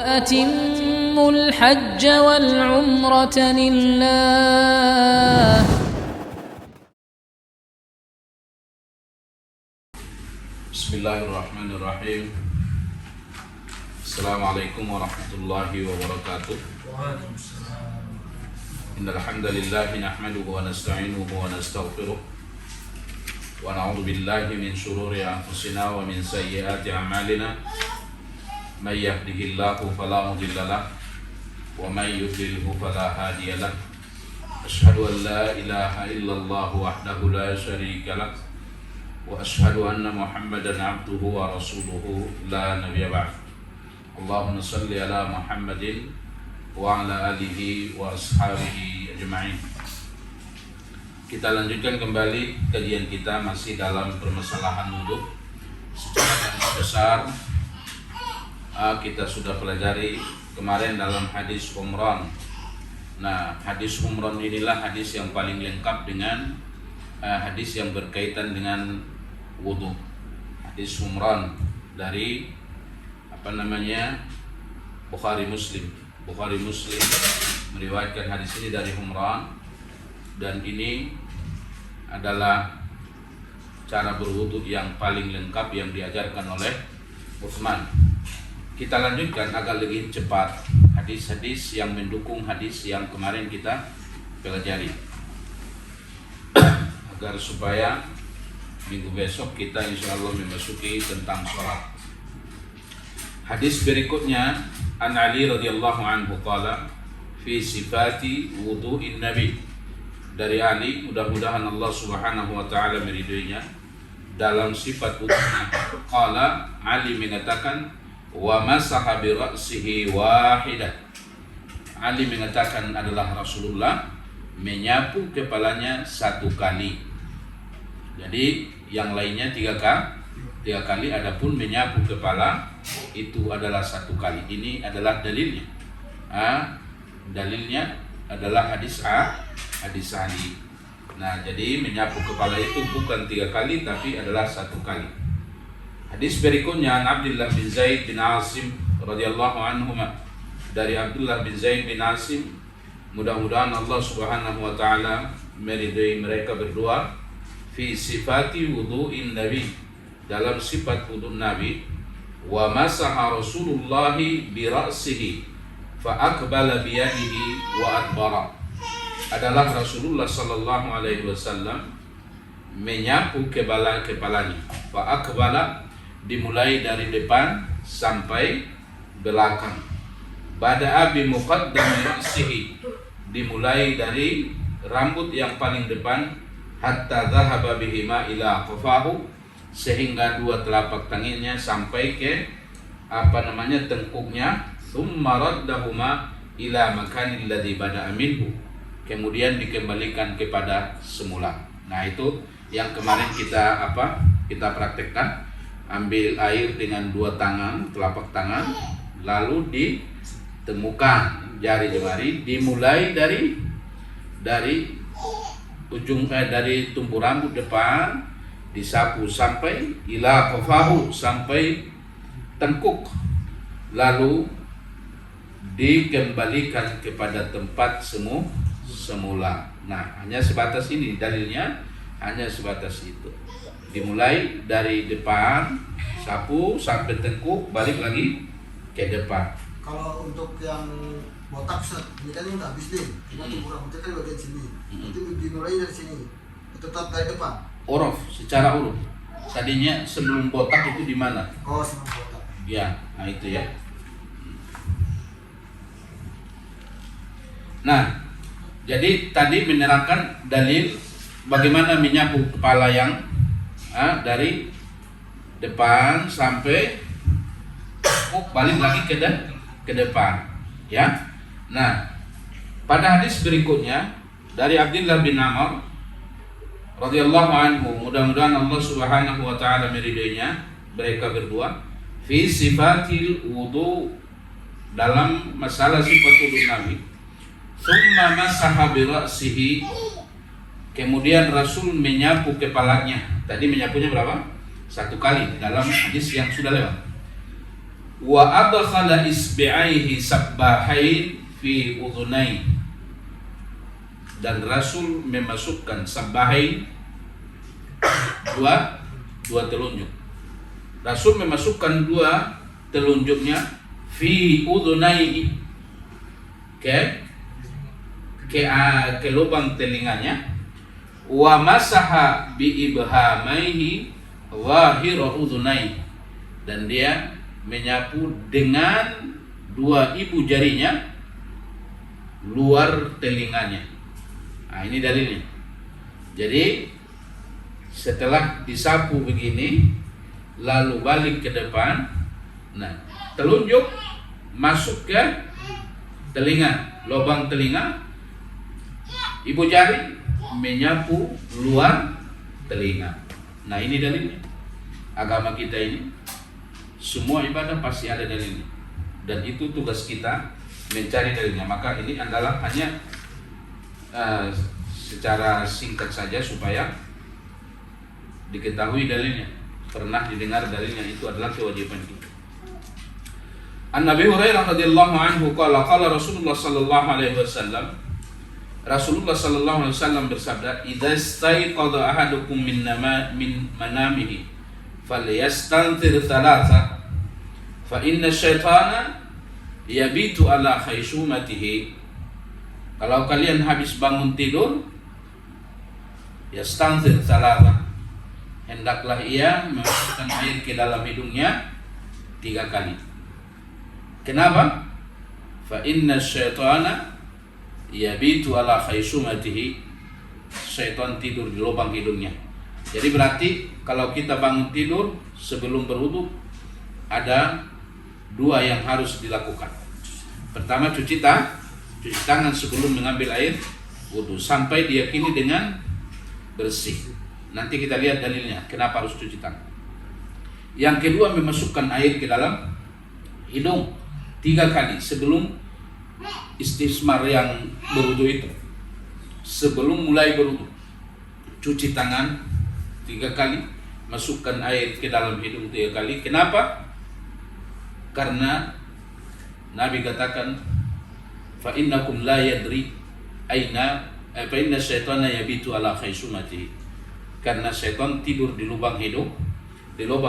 وأتموا الحج والعمرة لله. بسم الله الرحمن الرحيم. السلام عليكم ورحمة الله وبركاته. إن الحمد لله نحمده ونستعينه ونستغفره ونعوذ بالله من شرور أنفسنا ومن سيئات أعمالنا. من يهده الله فلا مضل له ومن يضلله فلا هادي له. أشهد أن لا إله إلا الله وحده لا شريك له وأشهد أن محمدا عبده ورسوله لا نبي بعد. اللهم صل على محمد وعلى آله وأصحابه أجمعين. Kita lanjutkan kembali kajian kita masih dalam permasalahan wudu. Secara garis besar kita sudah pelajari kemarin dalam hadis Umran. Nah, hadis Umran inilah hadis yang paling lengkap dengan hadis yang berkaitan dengan wudu. Hadis Umran dari Bukhari Muslim. Bukhari Muslim meriwayatkan hadis ini dari Umran, dan ini adalah cara berwudu yang paling lengkap yang diajarkan oleh Utsman. Kita lanjutkan agak lebih cepat hadis-hadis yang mendukung hadis yang kemarin kita pelajari, agar supaya minggu besok kita insya Allah memasuki tentang sholat. Hadis berikutnya, An Ali radhiyallahu anhu qala fi sifati wudu'in Nabi. Dari Ali, mudah-mudahan Allah Subhanahu wa taala meridhoinya, dalam sifat wudu'nya. Qala, Ali mengatakan, wa masaha bi ra'sihi wahidah. Ali mengatakan adalah Rasulullah menyapu kepalanya satu kali. Jadi yang lainnya tiga kali, adapun menyapu kepala itu adalah satu kali. Ini adalah dalilnya. Dalilnya adalah hadis Ali. Nah, jadi menyapu kepala itu bukan tiga kali, tapi adalah satu kali. Hadis berikutnya, Abdullah bin Zaid bin Asim radhiyallahu anhu, dari Abdullah bin Zaid bin Asim, mudah-mudahan Allah Subhanahu wa taala meridai mereka berdua, fi sifati wudu'in Nabi, dalam sifat wudu Nabi, wa masaha Rasulullah bi ra'sihi fa aqbala bi yadihi wa adbara. Adalah Rasulullah sallallahu alaihi wasallam menyapu kepalanya. Fa aqbala, dimulai dari depan sampai belakang. Bada'a bi muqaddami ra'sihi, dimulai dari rambut yang paling depan, hatta dhahaba bihima ila qafahu, sehingga dua telapak tangannya sampai ke tengkuknya. Thumma raddahuma ila makanil ladzi bada'a minhu, kemudian dikembalikan kepada semula. Nah, itu yang kemarin kita praktekkan. Ambil air dengan dua tangan, telapak tangan, lalu ditemukan jari jemari, dimulai dari ujung dari tumpu rambut depan, disapu sampai ila qafahu, sampai tengkuk, lalu dikembalikan kepada tempat semula. Nah, hanya sebatas ini dalilnya, hanya sebatas itu. Dimulai dari depan, sapu sampai tengkuk, balik lagi ke depan. Kalau untuk yang botak, ini kan udah habis nih, cuma tumpu rambutnya kan bagian sini. Itu dimulai dari sini, tetap dari depan. Secara uruf. Tadinya sebelum botak itu di mana? Oh, sebelum botak. Ya, nah itu ya. Nah, jadi tadi menerangkan dalil bagaimana menyapu kepala yang dari depan sampai balik lagi ke depan, ya. Nah, pada hadis berikutnya dari Abdullah bin Amr radhiyallahu anhu, mudah-mudahan Allah Subhanahu wa taala meridainya, mereka berdua, fi sifatil wudu, dalam masalah sifat wudu Nabi. Tsumma masaha bi ra'sihi, kemudian Rasul menyapu kepalanya. Tadi menyapunya berapa? Satu kali dalam hadis yang sudah lewat. wa adkhala isbi'aihi sabbahain fi udhunai, dan Rasul memasukkan sabbahain, dua telunjuk. Rasul memasukkan dua telunjuknya fi udhunai, ke lubang telinganya, wa masaha bi ibhamaihi zahira udhunai, dan dia menyapu dengan dua ibu jarinya luar telinganya. Nah, ini dalilnya. Jadi setelah disapu begini lalu balik ke depan, nah telunjuk masuk ke telinga, lubang telinga, ibu jari menyapu luar telinga. Nah, ini dalilnya. Agama kita ini semua ibadah pasti ada dalilnya, dan itu tugas kita mencari dalilnya. Maka ini adalah hanya secara singkat saja supaya diketahui dalilnya, pernah didengar dalilnya, itu adalah kewajiban kita. An Nabi Hurairah radhiyallahu anhu qala qala Rasulullah sallallahu alaihi wasallam, Rasulullah sallallahu alaihi wasallam bersabda, "Idza istayqadha ahadukum min manamihi falyastanthir thalatha fa inna syaitana yabitu ala khaysumatihi." Kalau kalian habis bangun tidur, yastanthir thalatha, hendaklah ia memasukkan air ke dalam hidungnya 3 kali. Kenapa? Fa inna syaitana yabitu ala khaysumatihi, syaitan tidur di lubang hidungnya. Jadi berarti kalau kita bangun tidur sebelum berwudu ada 2 yang harus dilakukan. Pertama, cuci tangan sebelum mengambil air wudu sampai diyakini dengan bersih. Nanti kita lihat dalilnya kenapa harus cuci tangan. Yang kedua, memasukkan air ke dalam hidung 3 kali sebelum istismar yang berwudu itu. Sebelum mulai berwudu, cuci tangan 3 kali, masukkan air ke dalam hidung 3 kali. Kenapa? Karena Nabi katakan, fa innakum la yadri aina fa inna syaitana yabitu ala khaysumati, karena syaitan tidur di lubang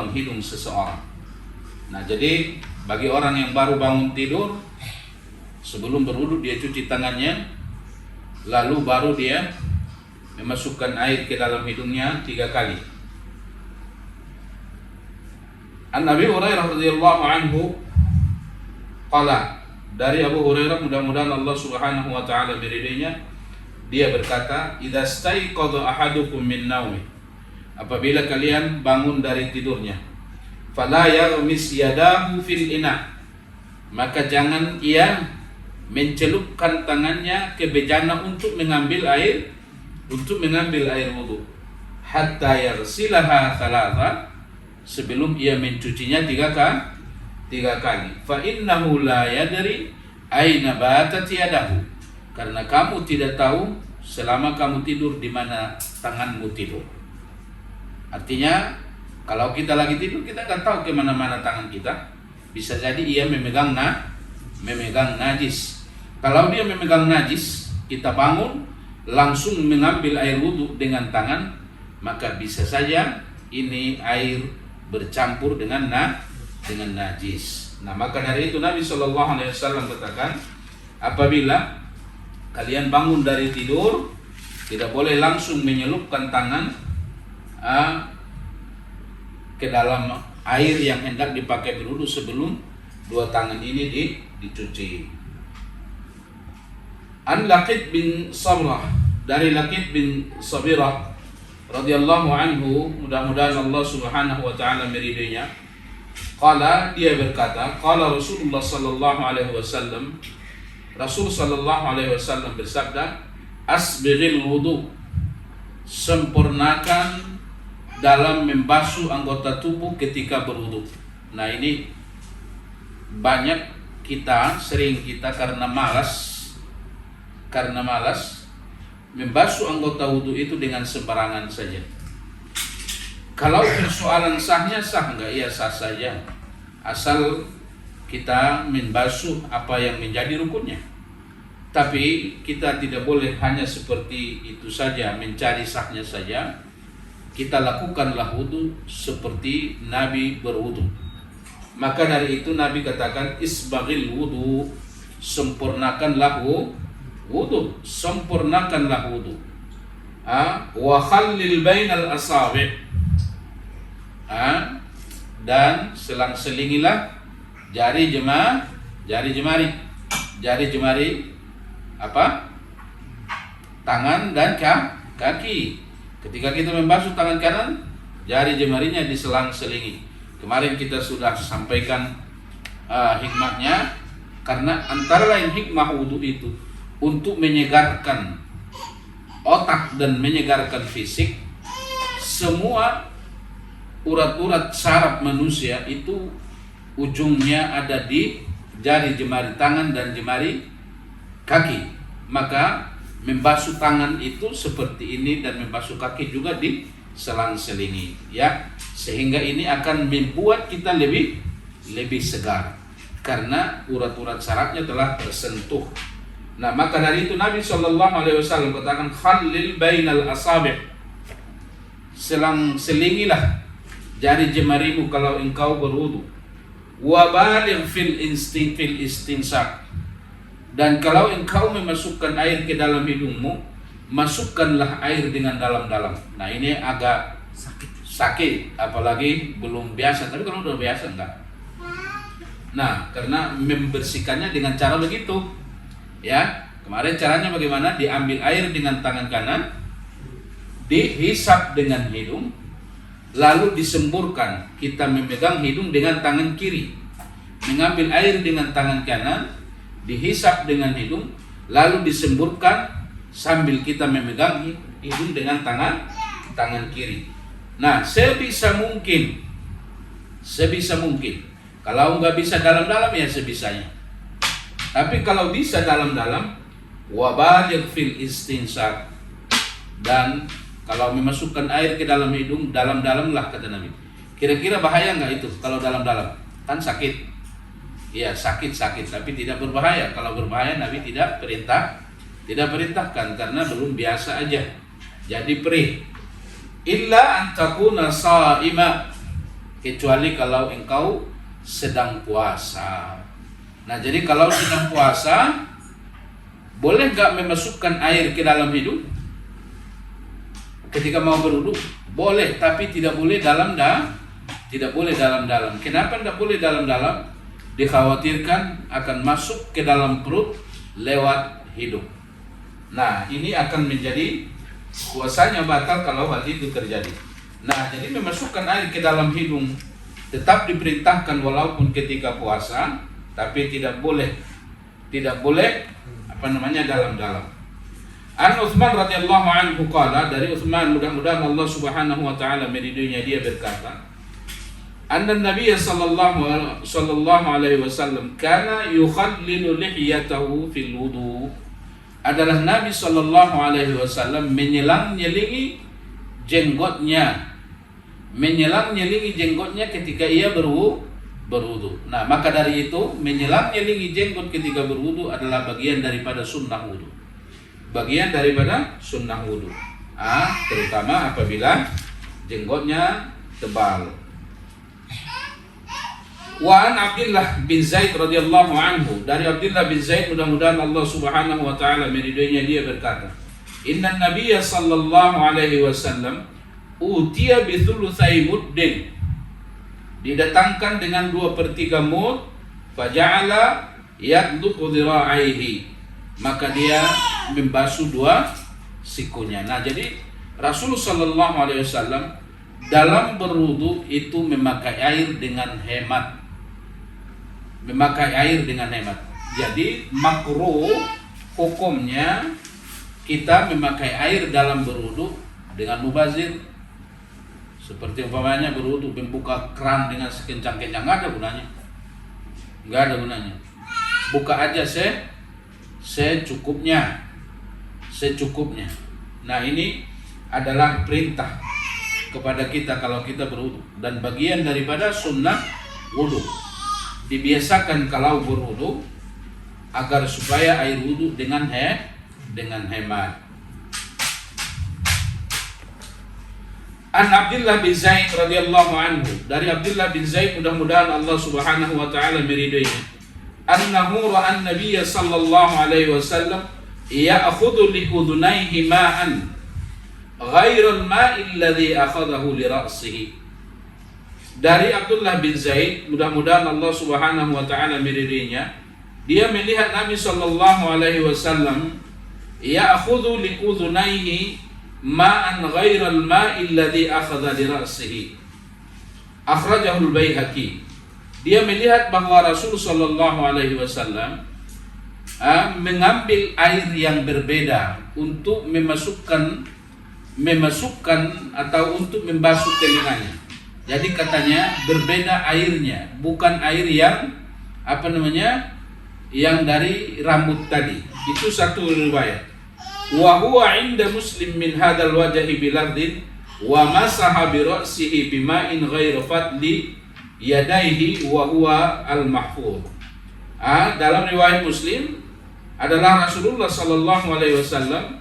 hidung seseorang. Nah, jadi bagi orang yang baru bangun tidur, sebelum berwudu dia cuci tangannya, lalu baru dia memasukkan air ke dalam hidungnya 3 kali. An Nabi Hurairah radhiyallahu anhu qala, dari Abu Hurairah, mudah-mudahan Allah Subhanahu wa taala beridenya, dia berkata, "Idza staiqadha ahadukum min naumi," apabila kalian bangun dari tidurnya, "fala yarmis yadahu fil ina," maka jangan ia mencelupkan tangannya ke bejana untuk mengambil air wudu, hatta yarsilaha thalatha, sebelum ia mencucinya 3 kali. Fa innahu la yadri aina batat yadahu, karena kamu tidak tahu selama kamu tidur di mana tanganmu tidur. Artinya kalau kita lagi tidur, kita kan tahu kemana-mana tangan kita. Bisa jadi ia memegang najis. Kalau dia memegang najis, kita bangun langsung mengambil air wudu dengan tangan, maka bisa saja ini air bercampur dengan najis. Nah, maka dari itu Nabi SAW katakan, apabila kalian bangun dari tidur, tidak boleh langsung menyelupkan tangan ke dalam air yang hendak dipakai berwudu sebelum 2 tangan ini dicuci. An Laqit bin Sabrah, dari Laqit bin Sabirah radhiyallahu anhu, mudah-mudahan Allah Subhanahu wa taala meridainya. Qala, dia berkata, qala Rasulullah sallallahu alaihi wasallam, Rasul sallallahu alaihi wasallam bersabda, asbighil wudu, sempurnakan dalam membasuh anggota tubuh ketika berwudu. Nah, ini sering kita karena malas membasuh anggota wudu itu dengan sembarangan saja. Kalau persoalan sahnya sah enggak? Ya sah saja, asal kita membasuh apa yang menjadi rukunnya. Tapi kita tidak boleh hanya seperti itu saja, mencari sahnya saja. Kita lakukanlah wudu seperti Nabi berwudu. Maka dari itu Nabi katakan isbaghil wudu, sempurnakanlah wudu, sempurnakanlah wudu. Wa khallil bainal asabi', dan selang-selingilah jari jemari tangan dan kaki. Ketika kita membasuh tangan kanan, jari jemarinya diselang-selingi. Kemarin kita sudah sampaikan hikmahnya, karena antara lain hikmah wudu itu untuk menyegarkan otak dan menyegarkan fisik. Semua urat-urat saraf manusia itu ujungnya ada di jari jemari tangan dan jemari kaki. Maka membasuh tangan itu seperti ini dan membasuh kaki juga di selang-selingi, ya, sehingga ini akan membuat kita lebih segar karena urat-urat sarafnya telah tersentuh. Nah, maka dari itu Nabi SAW katakan khallil bainal asabi', selang-selingilah jari jemarimu kalau engkau berwudu. Wa baligh fil istinsak, dan kalau engkau memasukkan air ke dalam hidungmu, masukkanlah air dengan dalam-dalam. Nah, ini agak sakit, apalagi belum biasa. Tapi kalau udah biasa enggak. Nah, karena membersihkannya dengan cara begitu, ya. Kemarin caranya bagaimana? Diambil air dengan tangan kanan, dihisap dengan hidung, lalu disemburkan. Kita memegang hidung dengan tangan kiri, mengambil air dengan tangan kanan, dihisap dengan hidung, lalu disemburkan sambil kita memegang hidung dengan tangan kiri. Nah, sebisa mungkin, kalau nggak bisa dalam-dalam ya sebisanya. Tapi kalau bisa dalam-dalam, wabaligh fil istinsak, dan kalau memasukkan air ke dalam hidung, dalam-dalam lah kata Nabi. Kira-kira bahaya nggak itu kalau dalam-dalam? Kan sakit. Ya, sakit, tapi tidak berbahaya. Kalau berbahaya Nabi tidak perintahkan karena belum biasa aja. Jadi perih. Illa an takuna sha'ima, kecuali kalau engkau sedang puasa. Nah, jadi kalau sedang puasa, boleh nggak memasukkan air ke dalam hidung? Ketika mau berwudu, boleh, tapi tidak boleh dalam-dalam. Kenapa tidak boleh dalam-dalam? Dikhawatirkan akan masuk ke dalam perut lewat hidung. Nah, ini akan menjadi puasanya batal kalau hal itu terjadi. Nah, jadi memasukkan air ke dalam hidung tetap diperintahkan walaupun ketika puasa, tapi tidak boleh dalam-dalam. An Utsman radhiyallahu anhu qala, dari Utsman, mudah-mudahan Allah Subhanahu wa taala meridhoinya, dia berkata, anna Nabi sallallahu alaihi wasallam kana yukhallilu lihiyatahu fil wudu. Adalah Nabi sallallahu alaihi wasallam menyelang-nyelingi jenggotnya ketika ia berwudu. Nah, maka dari itu menyelang-nyelingi jenggot ketika berwudu adalah bagian daripada sunnah wudu. Terutama apabila jenggotnya tebal. Wa an Abdullah bin Zaid radhiyallahu anhu, dari Abdullah bin Zaid, mudah-mudahan Allah Subhanahu wa taala meridhoinya, dia berkata, inna nabiyya sallallahu alaihi wasallam utiya bi thulutsai muddin, didatangkan dengan 2/3 mud, faja'ala yadluqu dhira'aihi, maka dia membasuh 2 sikunya. Nah, jadi Rasulullah sallallahu alaihi wasallam dalam berwudu itu memakai air dengan hemat. Jadi makruh hukumnya kita memakai air dalam berwudu dengan mubazir. Seperti umpamanya berwudu membuka keran dengan sekencang-kencang, nggak ada gunanya. Buka aja secukupnya. Nah, ini adalah perintah kepada kita kalau kita berwudu dan bagian daripada sunnah wudu. dibiasakan kalau berwudu agar supaya air wudu dengan hemat. An Abdullah bin Zaid radhiyallahu anhu, dari Abdullah bin Zaid, mudah-mudahan Allah Subhanahu wa taala meridhoinya, annahu ra'an nabiyya sallallahu alaihi wasallam ya'khudhu li udhunayhi ma'an ghairal ma'i alladhi akhadahu li ra'sihi. Dari Abdullah bin Zaid, mudah-mudahan Allah Subhanahu wa taala meridhoinya, dia melihat Nabi sallallahu alaihi wasallam ya'khudhu li udhunayhi ma'an ghairal ma'i alladhi akhadha li ra'sihi. Akhrajahu al-Baihaqi. Dia melihat bahwa Rasul sallallahu alaihi wasallam mengambil air yang berbeda untuk memasukkan atau untuk membasuh telinganya. Jadi katanya berbeda airnya, bukan air yang yang dari rambut tadi. Itu satu riwayat. Wa huwa 'inda Muslim min hadzal wajhi bilardin wa masaha bi ra'sihi bima'in ghairi fadli yadaihi wa huwa al-mahfuz. Dalam riwayat Muslim adalah Rasulullah sallallahu alaihi wasallam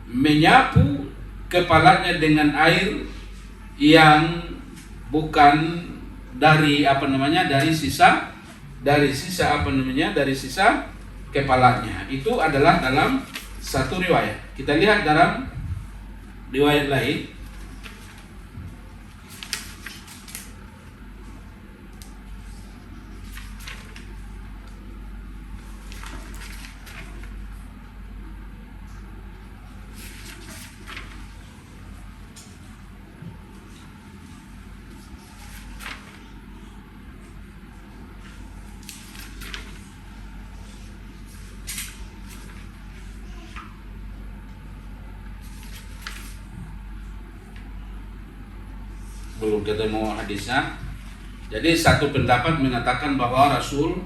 menyapu kepalanya dengan air yang bukan dari dari sisa kepalanya. Itu adalah dalam satu riwayat. Kita lihat dalam riwayat lain. Belum ketemu hadisnya. Jadi satu pendapat mengatakan bahwa Rasul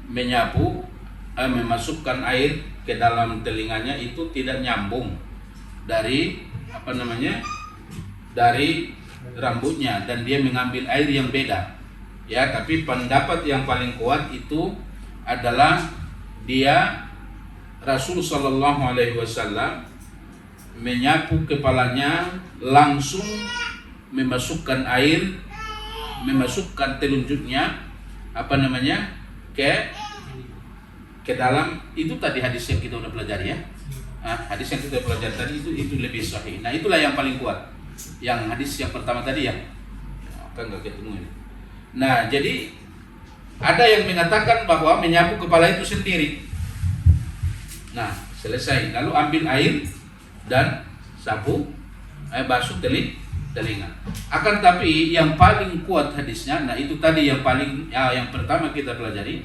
menyapu, memasukkan air ke dalam telinganya itu tidak nyambung dari dari rambutnya, dan dia mengambil air yang beda. Ya, tapi pendapat yang paling kuat itu adalah Rasul sallallahu alaihi wasallam menyapu kepalanya, langsung memasukkan telunjuknya ke dalam. Itu tadi hadis yang kita udah pelajari ya. Hadis yang kita pelajari tadi itu lebih sahih. Nah, itulah yang paling kuat. Yang hadis yang pertama tadi ya. Kan enggak ketemu ini. Nah, jadi ada yang mengatakan bahwa menyapu kepala itu sendiri. Nah, selesai, lalu ambil air dan sapu, basuh telinga. Akan tapi yang paling kuat hadisnya, nah itu tadi yang pertama kita pelajari,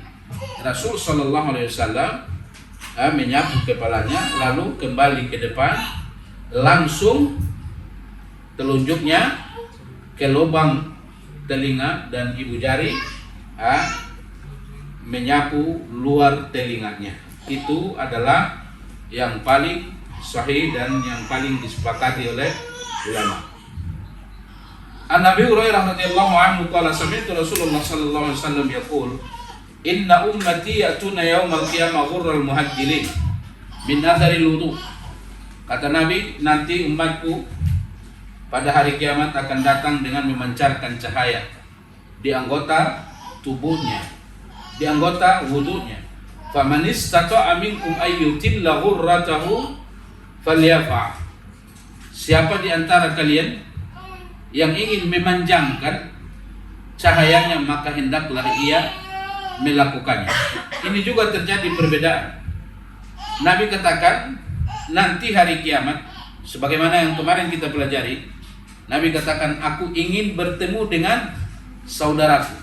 Rasul sallallahu alaihi wasallam menyapu kepalanya, lalu kembali ke depan, langsung telunjuknya ke lubang telinga dan ibu jari menyapu luar telinganya. Itu adalah yang paling sahih dan yang paling disepakati oleh ulama. An Nabi Hurairah radhiyallahu anhu qala sami'tu Rasulullah sallallahu alaihi wasallam yaqul inna ummati ya'tuna yaumal qiyamah ghurral muhajjilin min atharil wudu. Kata Nabi, nanti umatku pada hari kiamat akan datang dengan memancarkan cahaya di anggota tubuhnya, di anggota wudunya. Faman istata'a minkum ayyutilla ghurratahu falyafa'. Siapa di antara kalian yang ingin memanjangkan cahayanya, maka hendaklah ia melakukannya. Ini juga terjadi perbedaan. Nabi katakan nanti hari kiamat, sebagaimana yang kemarin kita pelajari, Nabi katakan, aku ingin bertemu dengan saudaraku.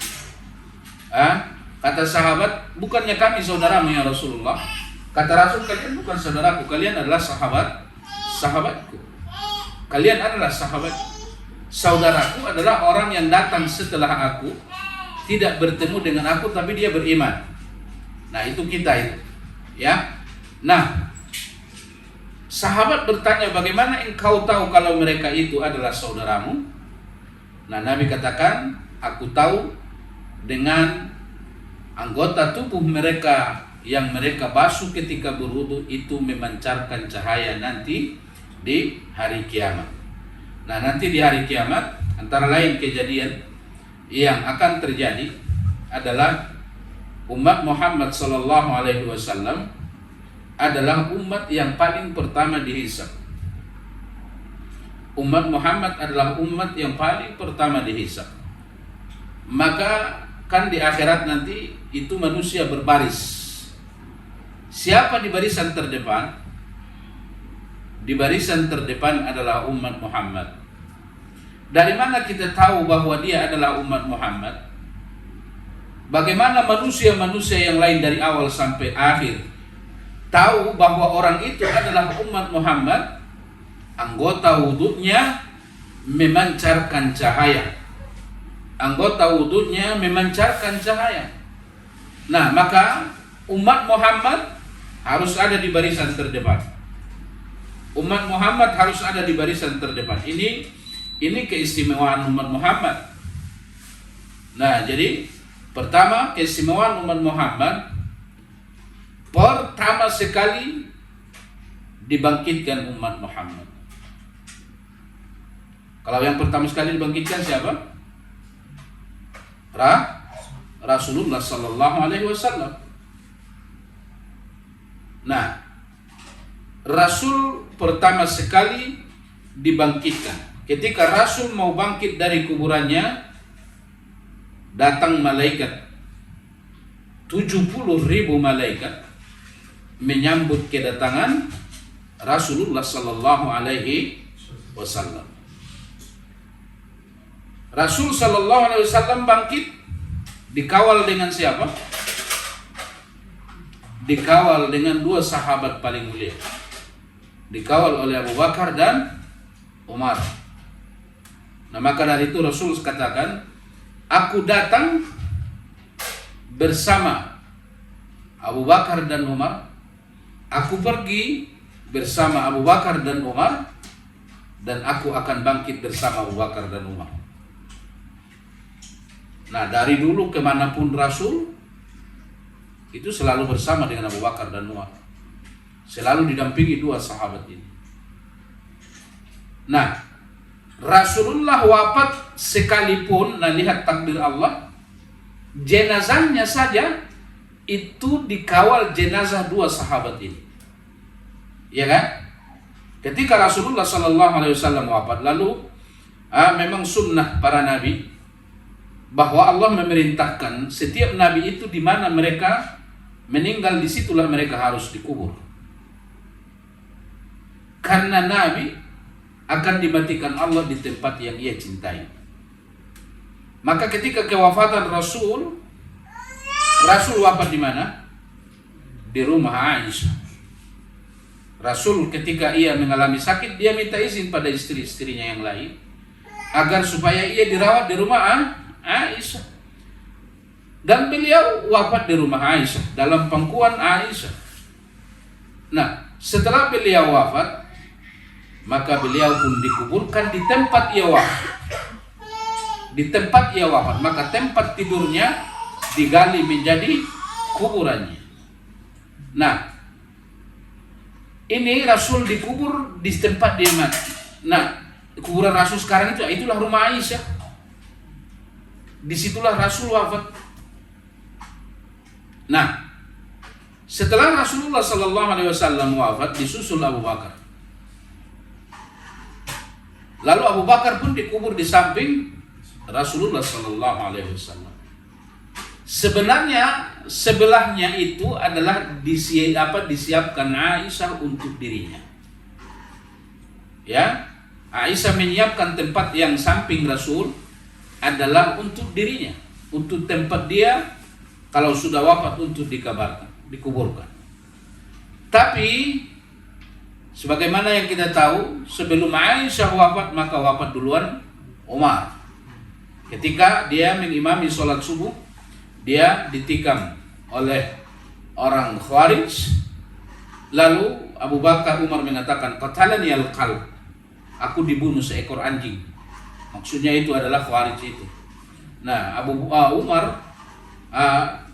Kata sahabat, bukannya kami saudaramu ya Rasulullah? Kata Rasul, kalian bukan saudaraku, kalian adalah sahabatku. Kalian adalah sahabatku. Saudaraku adalah orang yang datang setelah aku, tidak bertemu dengan aku tapi dia beriman. Nah, itu kita itu. Ya. Nah, sahabat bertanya, bagaimana engkau tahu kalau mereka itu adalah saudaramu? Nah, Nabi katakan, aku tahu dengan Anggota tubuh mereka yang mereka basuh ketika berwudu itu memancarkan cahaya nanti di hari kiamat. Nah, nanti di hari kiamat antara lain kejadian yang akan terjadi adalah umat Muhammad sallallahu alaihi wasallam adalah umat yang paling pertama dihisab. Umat Muhammad adalah umat yang paling pertama dihisab. Maka kan di akhirat nanti itu manusia berbaris. Siapa di barisan terdepan? Di barisan terdepan adalah umat Muhammad. Dari mana kita tahu bahwa dia adalah umat Muhammad? Bagaimana manusia-manusia yang lain dari awal sampai akhir tahu bahwa orang itu adalah umat Muhammad? Anggota wudunya memancarkan cahaya. Anggota wudunya memancarkan cahaya. Nah, maka umat Muhammad harus ada di barisan terdepan. Umat Muhammad harus ada di barisan terdepan. Ini keistimewaan umat Muhammad. Nah, jadi pertama keistimewaan umat Muhammad, pertama sekali dibangkitkan umat Muhammad. Kalau yang pertama sekali dibangkitkan siapa? Rasulullah sallallahu alaihi wasallam. Nah, Rasul pertama sekali dibangkitkan. Ketika Rasul mau bangkit dari kuburannya, datang malaikat 70.000 malaikat menyambut kedatangan Rasulullah sallallahu alaihi wasallam. Rasul sallallahu alaihi wasallam bangkit dikawal dengan siapa? Dikawal dengan dua sahabat paling mulia. Dikawal oleh Abu Bakar dan Umar. Nah, maka dari itu Rasul katakan, aku datang bersama Abu Bakar dan Umar, aku pergi bersama Abu Bakar dan Umar, dan aku akan bangkit bersama Abu Bakar dan Umar. Nah, dari dulu kemanapun Rasul itu selalu bersama dengan Abu Bakar dan Umar, selalu didampingi dua sahabat ini. Nah, Rasulullah wafat sekalipun, nah lihat takdir Allah, jenazahnya saja itu dikawal jenazah dua sahabat ini, ya kan? Ketika Rasulullah sallallahu alaihi wasallam wafat, lalu memang sunnah para nabi bahwa Allah memerintahkan setiap nabi itu di mana mereka meninggal, disitulah mereka harus dikubur. Karena nabi akan dimatikan Allah di tempat yang ia cintai. Maka ketika kewafatan Rasul wafat di mana? Di rumah Aisyah. Rasul ketika ia mengalami sakit, dia minta izin pada istri-istrinya yang lain agar supaya ia dirawat di rumah Aisyah. Dan beliau wafat di rumah Aisyah, dalam pangkuan Aisyah. Nah, setelah beliau wafat, maka beliau pun dikuburkan di tempat ia wafat. Di tempat ia wafat, maka tempat tidurnya digali menjadi kuburannya. Nah, ini Rasul dikubur di tempat dia mati. Nah, kuburan Rasul sekarang itulah rumah Aisyah. Disitulah Rasul wafat. Nah, setelah Rasulullah sallallahu alaihi wasallam wafat, disusul Abu Bakar. Lalu Abu Bakar pun dikubur di samping Rasulullah sallallahu alaihi wasallam. Sebenarnya sebelahnya itu adalah disiapkan Aisyah untuk dirinya. Ya, Aisyah menyiapkan tempat yang samping Rasul adalah untuk dirinya, untuk tempat dia kalau sudah wafat untuk dikuburkan. Tapi sebagaimana yang kita tahu, sebelum Aisyah wafat, maka wafat duluan Umar. Ketika dia mengimami sholat subuh, dia ditikam oleh orang Khawarij. Lalu Abu Bakar Umar mengatakan, qatalani al-qalb, aku dibunuh seekor anjing. Maksudnya itu adalah Khawarij itu. Nah, Umar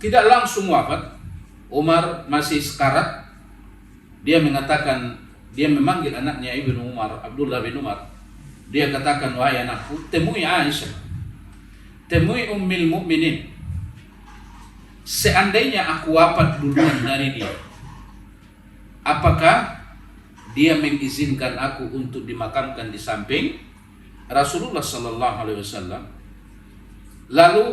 tidak langsung wafat. Umar masih sekarat. Dia mengatakan, dia memanggil anaknya Ibnu Umar, Abdullah bin Umar. Dia katakan, wahai anakku, temui Aisyah, temui Ummul Mukminin. Seandainya aku wafat duluan dari dia, apakah dia mengizinkan aku untuk dimakamkan di samping Rasulullah sallallahu alaihi wasallam? Lalu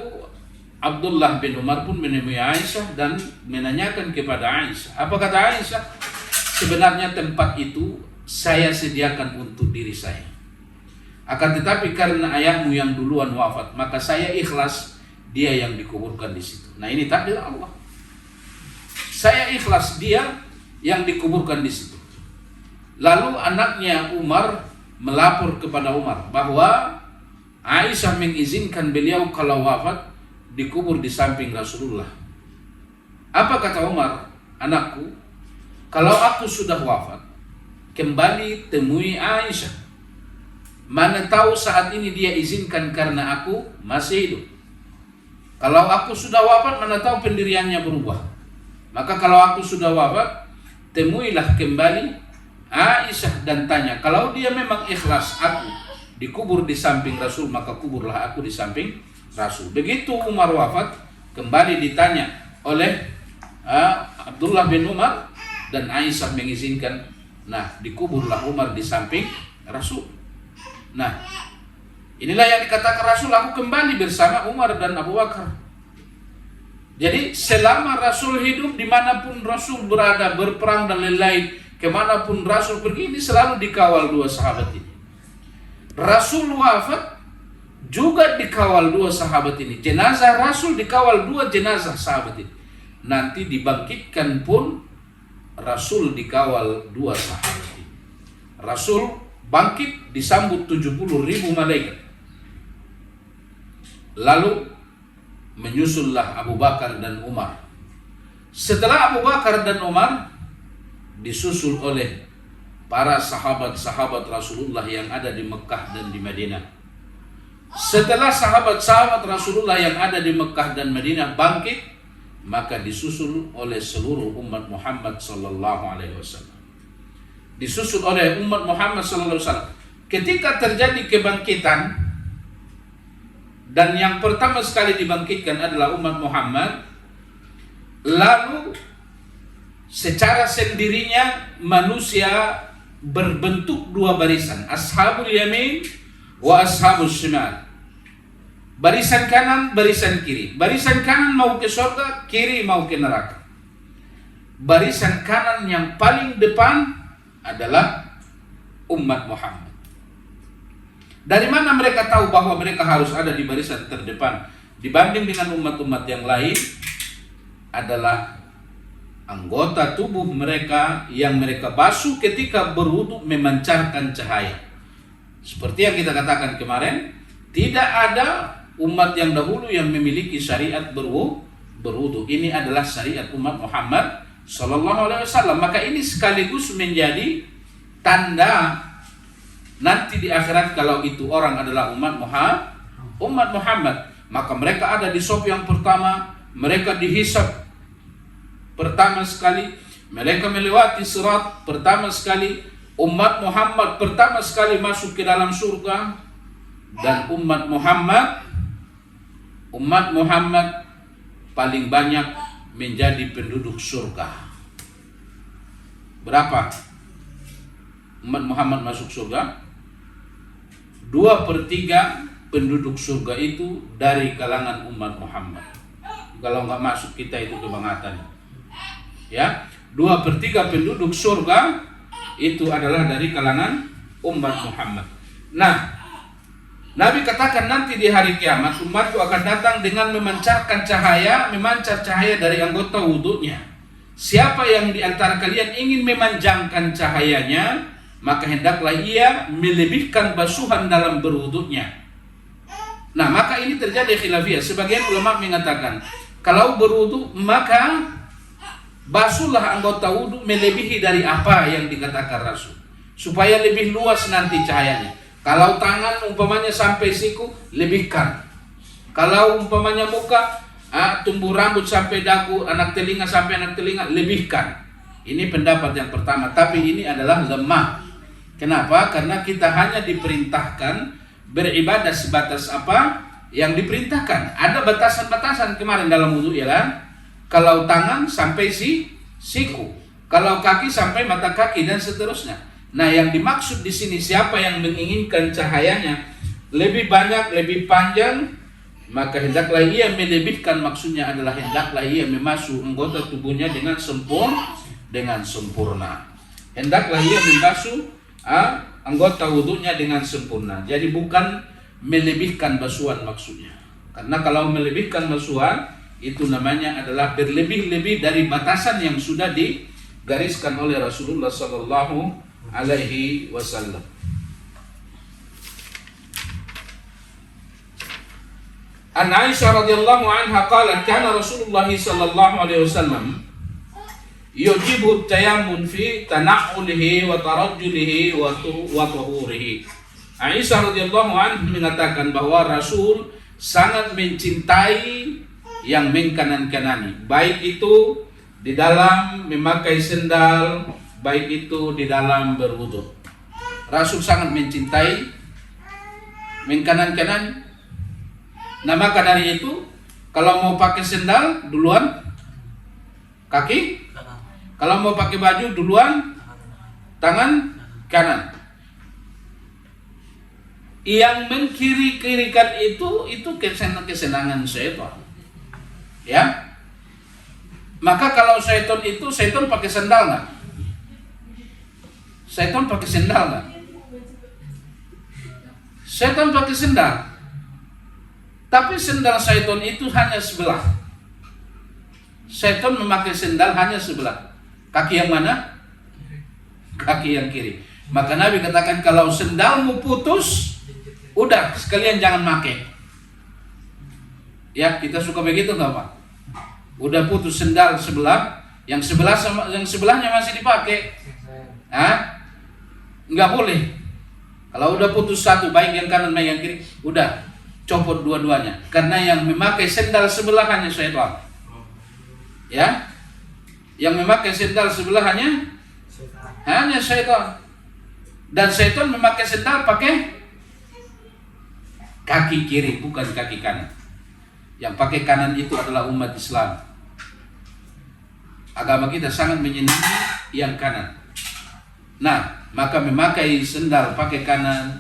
Abdullah bin Umar pun menemui Aisyah dan menanyakan kepada Aisyah. Apa kata Aisyah? Sebenarnya tempat itu saya sediakan untuk diri saya. Akan tetapi karena ayahmu yang duluan wafat, maka saya ikhlas dia yang dikuburkan di situ. Nah, ini takdir Allah. Saya ikhlas dia yang dikuburkan di situ. Lalu anaknya Umar melapor kepada Umar bahwa Aisyah mengizinkan beliau kalau wafat dikubur di samping Rasulullah. Apa kata Umar? Anakku, kalau aku sudah wafat, kembali temui Aisyah. Mana tahu saat ini dia izinkan karena aku masih hidup. Kalau aku sudah wafat, mana tahu pendiriannya berubah. Maka kalau aku sudah wafat, temuilah kembali Aisyah dan tanya, kalau dia memang ikhlas aku dikubur di samping Rasul, maka kuburlah aku di samping Rasul. Begitu Umar wafat, kembali ditanya oleh Abdullah bin Umar dan Aisyah mengizinkan. Nah, dikuburlah Umar di samping Rasul. Nah, inilah yang dikatakan Rasul, aku kembali bersama Umar dan Abu Bakar. Jadi selama Rasul hidup, dimanapun Rasul berada, berperang dan lain-lain, kemanapun Rasul pergi, ini selalu dikawal dua sahabat ini. Rasul wafat juga dikawal dua sahabat ini. Jenazah Rasul dikawal dua jenazah sahabat ini. Nanti dibangkitkan pun Rasul dikawal dua sahabat ini. Rasul bangkit disambut 70.000 malaikat. Lalu menyusullah Abu Bakar dan Umar. Setelah Abu Bakar dan Umar, disusul oleh para sahabat-sahabat Rasulullah yang ada di Mekah dan di Madinah. Setelah sahabat-sahabat Rasulullah yang ada di Mekah dan Madinah bangkit, maka disusul oleh seluruh umat Muhammad sallallahu alaihi wasallam. Disusul oleh umat Muhammad sallallahu alaihi wasallam. Ketika terjadi kebangkitan, dan yang pertama sekali dibangkitkan adalah umat Muhammad, lalu secara sendirinya manusia berbentuk dua barisan, ashabul yamin wa ashabul shimal. Barisan kanan, barisan kiri. Barisan kanan mau ke surga, kiri mau ke neraka. Barisan kanan yang paling depan adalah umat Muhammad. Dari mana mereka tahu bahwa mereka harus ada di barisan terdepan dibanding dengan umat-umat yang lain? Adalah anggota tubuh mereka yang mereka basuh ketika berwudu memancarkan cahaya. Seperti yang kita katakan kemarin, tidak ada umat yang dahulu yang memiliki syariat berwudu. Ini adalah syariat umat Muhammad sallallahu alaihi wasallam. Maka ini sekaligus menjadi tanda nanti di akhirat kalau itu orang adalah umat Muhammad, maka mereka ada di saf yang pertama, mereka dihisab pertama sekali, mereka melewati sirat pertama sekali, umat Muhammad pertama sekali masuk ke dalam surga, dan umat Muhammad paling banyak menjadi penduduk surga. Berapa umat Muhammad masuk surga? 2/3 penduduk surga itu dari kalangan umat Muhammad. Kalau nggak masuk kita itu kebangatan. Ya, 2/3 penduduk surga itu adalah dari kalangan umat Muhammad. Nah, Nabi katakan nanti di hari kiamat umatku akan datang dengan memancar cahaya dari anggota wudunya. Siapa yang di antara kalian ingin memanjangkan cahayanya, maka hendaklah ia melebihkan basuhan dalam berwudunya. Nah, maka ini terjadi khilafiyah. Sebagian ulama mengatakan kalau berwudu maka basuhlah anggota wudu melebihi dari apa yang dikatakan Rasul, supaya lebih luas nanti cahayanya. Kalau tangan umpamanya sampai siku, lebihkan. Kalau umpamanya muka tumbuh rambut sampai dagu, anak telinga sampai anak telinga, lebihkan. Ini pendapat yang pertama, tapi ini adalah lemah. Kenapa? Karena kita hanya diperintahkan beribadah sebatas apa yang diperintahkan. Ada batasan-batasan kemarin dalam wudu, ya kan? Kalau tangan sampai siku, kalau kaki sampai mata kaki, dan seterusnya. Nah, yang dimaksud di sini, siapa yang menginginkan cahayanya lebih banyak, lebih panjang, maka hendaklah ia melebihkan. Maksudnya adalah hendaklah ia membasuh anggota tubuhnya dengan sempurna. Hendaklah ia membasuh anggota wudunya dengan sempurna. Jadi bukan melebihkan basuhan maksudnya. Karena kalau melebihkan basuhan itu namanya adalah berlebih-lebih dari batasan yang sudah digariskan oleh Rasulullah sallallahu alaihi wasallam. An Aisyah radhiyallahu anha qalat kana Rasulullah sallallahu alaihi wasallam yujibu tayammun fi tana'ulihi wa tarajjulihi wa tuhurihi. Aisyah radhiyallahu anha mengatakan bahwa Rasul sangat mencintai yang mengkanan-kanani, baik itu di dalam memakai sendal, baik itu di dalam berwudu. Rasul sangat mencintai mengkanan-kanan. Nah, maka dari itu kalau mau pakai sendal duluan kaki, kalau mau pakai baju duluan tangan kanan. Yang mengkiri-kirikan itu kesenangan syaitan. Ya. Maka kalau syaitan pakai sendal nggak? Syaitan pakai sendal nggak? Syaitan pakai sendal. Tapi sendal syaitan itu hanya sebelah. Syaitan memakai sendal hanya sebelah. Kaki yang mana? Kaki yang kiri. Maka Nabi katakan kalau sendalmu putus, udah sekalian jangan pakai. Ya, kita suka begitu nggak Pak? Udah putus sendal sebelah, yang sebelahnya masih dipakai. Nggak boleh. Kalau udah putus satu, baik yang kanan baik yang kiri, udah copot dua-duanya. Karena yang memakai sendal sebelah hanya syaitan. Ya, yang memakai sendal sebelah hanya syaitan. Dan syaitan memakai sendal pakai kaki kiri, bukan kaki kanan. Yang pakai kanan itu adalah umat Islam. Agama kita sangat menyenangi yang kanan. Nah, maka memakai sendal pakai kanan,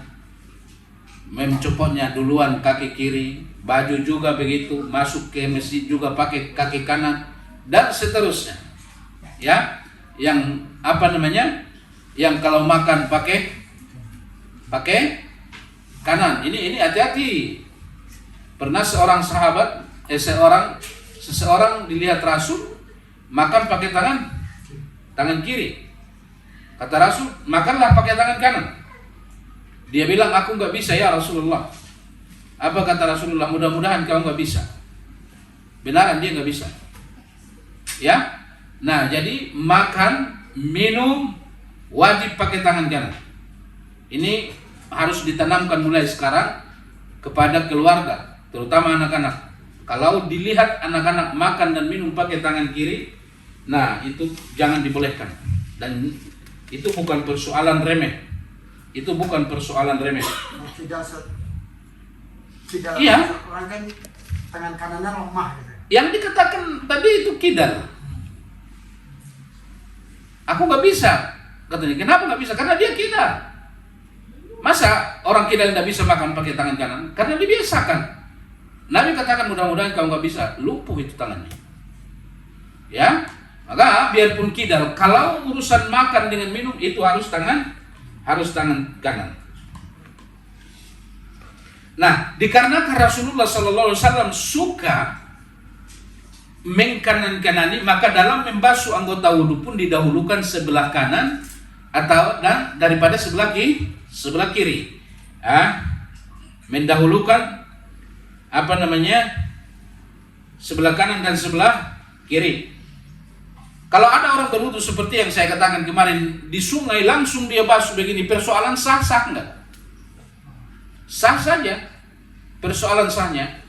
mencopotnya duluan kaki kiri, baju juga begitu, masuk ke masjid juga pakai kaki kanan, dan seterusnya. Ya, yang yang kalau makan pakai kanan. Ini hati-hati. Pernah seseorang dilihat Rasul makan pakai tangan kiri. Kata Rasul, makanlah pakai tangan kanan. Dia bilang, aku nggak bisa ya Rasulullah. Apa kata Rasulullah? Mudah-mudahan kau nggak bisa. Benaran dia nggak bisa. Ya, nah jadi makan, minum wajib pakai tangan kanan. Ini harus ditanamkan mulai sekarang kepada keluarga, terutama anak-anak. Kalau dilihat anak-anak makan dan minum pakai tangan kiri, nah itu jangan dibolehkan. Dan itu bukan persoalan remeh. Itu bukan persoalan remeh. Kidal. Iya. Orang kan tangan kanannya lemah gitu. Yang dikatakan tadi itu kidal. Aku nggak bisa, katanya. Kenapa nggak bisa? Karena dia kidal. Masa orang kidal nggak bisa makan pakai tangan kanan? Karena dibiasakan. Nabi katakan mudah-mudahan kau nggak bisa, lumpuh itu tangannya. Ya, maka biarpun kidal, kalau urusan makan dengan minum itu harus tangan kanan. Nah, dikarenakan Rasulullah SAW suka mengkanan-kanani, maka dalam membasuh anggota wudhu pun didahulukan sebelah kanan dan daripada sebelah kiri. Mendahulukan sebelah kanan dan sebelah kiri. Kalau ada orang berwudu seperti yang saya katakan kemarin di sungai langsung dia basuh begini, persoalan sah enggak? Sah saja, persoalan sahnya.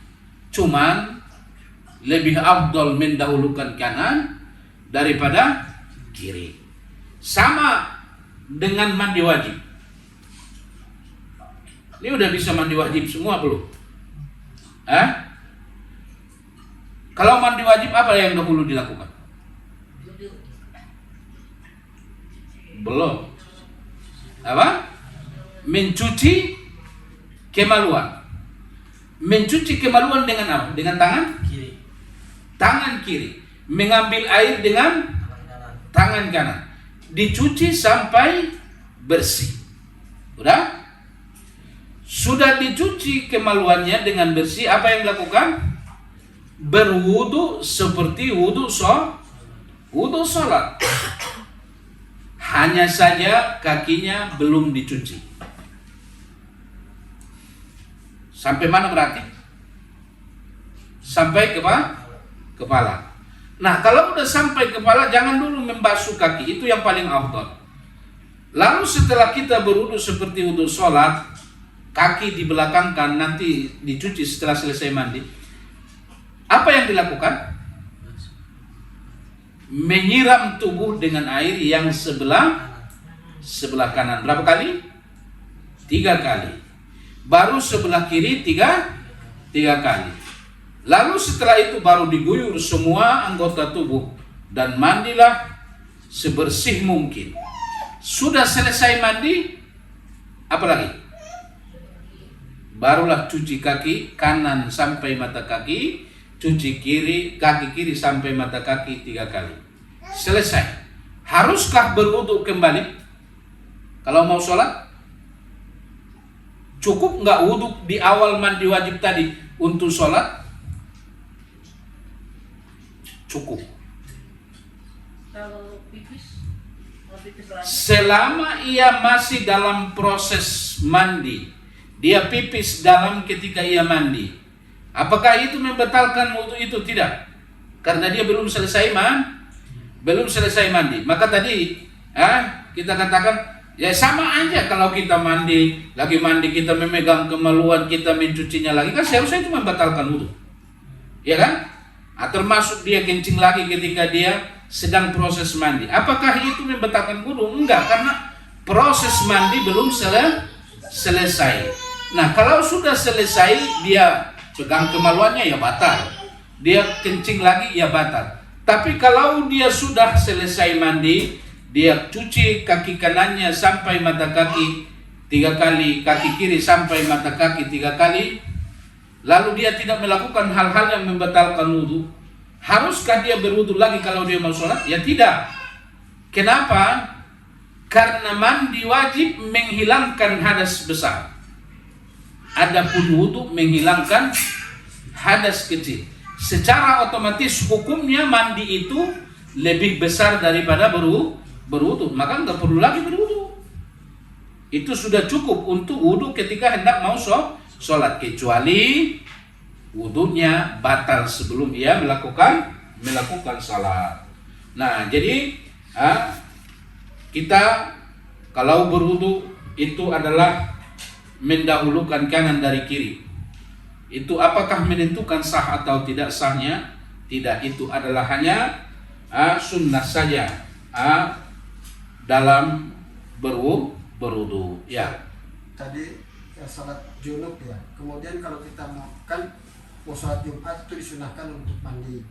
Cuman lebih afdol mendahulukan kanan daripada kiri. Sama dengan mandi wajib. Ini udah bisa mandi wajib semua belum? Kalau mandi wajib apa yang dahulu dilakukan? Belum. Apa? Mencuci kemaluan. Mencuci kemaluan dengan apa? Dengan tangan Kiri. tangan kiri. Mengambil air dengan tangan kanan. Dicuci sampai bersih. Udah? Sudah dicuci kemaluannya dengan bersih, apa yang dilakukan? Berwudu seperti wudu sholat. Hanya saja kakinya belum dicuci. Sampai mana berarti? Sampai kepala. Nah, kalau udah sampai kepala, jangan dulu membasuh kaki. Itu yang paling afdal. Lalu setelah kita berwudu seperti wudu sholat, kaki dibelakangkan, nanti dicuci setelah selesai mandi. Apa yang dilakukan? Menyiram tubuh dengan air yang sebelah kanan. Berapa kali? 3 kali. Baru sebelah kiri 3 kali. Lalu setelah itu baru diguyur semua anggota tubuh dan mandilah sebersih mungkin. Sudah selesai mandi, apa lagi? Barulah cuci kaki kanan sampai mata kaki, cuci kaki kiri sampai mata kaki 3 kali. Selesai. Haruskah berwudu kembali kalau mau sholat? Cukup nggak wudu di awal mandi wajib tadi untuk sholat? Cukup. Kalau pipis lagi. Selama ia masih dalam proses mandi, dia pipis dalam ketika ia mandi, apakah itu membatalkan wudu itu? Tidak, karena dia belum selesai mandi. Maka tadi kita katakan ya sama aja kalau kita lagi mandi kita memegang kemaluan, kita mencucinya lagi, kan seharusnya itu membatalkan wudu, ya kan? Termasuk dia kencing lagi ketika dia sedang proses mandi. Apakah itu membatalkan wudu? Enggak, karena proses mandi belum selesai. Nah, kalau sudah selesai, dia pegang kemaluannya ya batal. Dia kencing lagi ya batal. Tapi kalau dia sudah selesai mandi, dia cuci kaki kanannya sampai mata kaki 3 kali, kaki kiri sampai mata kaki 3 kali, lalu dia tidak melakukan hal-hal yang membatalkan wudu, haruskah dia berwudu lagi kalau dia mau sholat? Ya tidak. Kenapa? Karena mandi wajib menghilangkan hadas besar. Adapun wudu menghilangkan hadas kecil. Secara otomatis hukumnya mandi itu lebih besar daripada berwudu. Maka nggak perlu lagi berwudu. Itu sudah cukup untuk wudu ketika hendak mau sholat, kecuali wudunya batal sebelum ia melakukan salat. Nah, jadi kita kalau berwudu itu adalah mendahulukan kanan dari kiri. Itu apakah menentukan sah atau tidak sahnya? Tidak, itu adalah hanya sunnah saja dalam berwudu. Ya. Tadi salat junub ya. Kemudian kalau kita mau sholat Jumat itu disunahkan untuk mandi.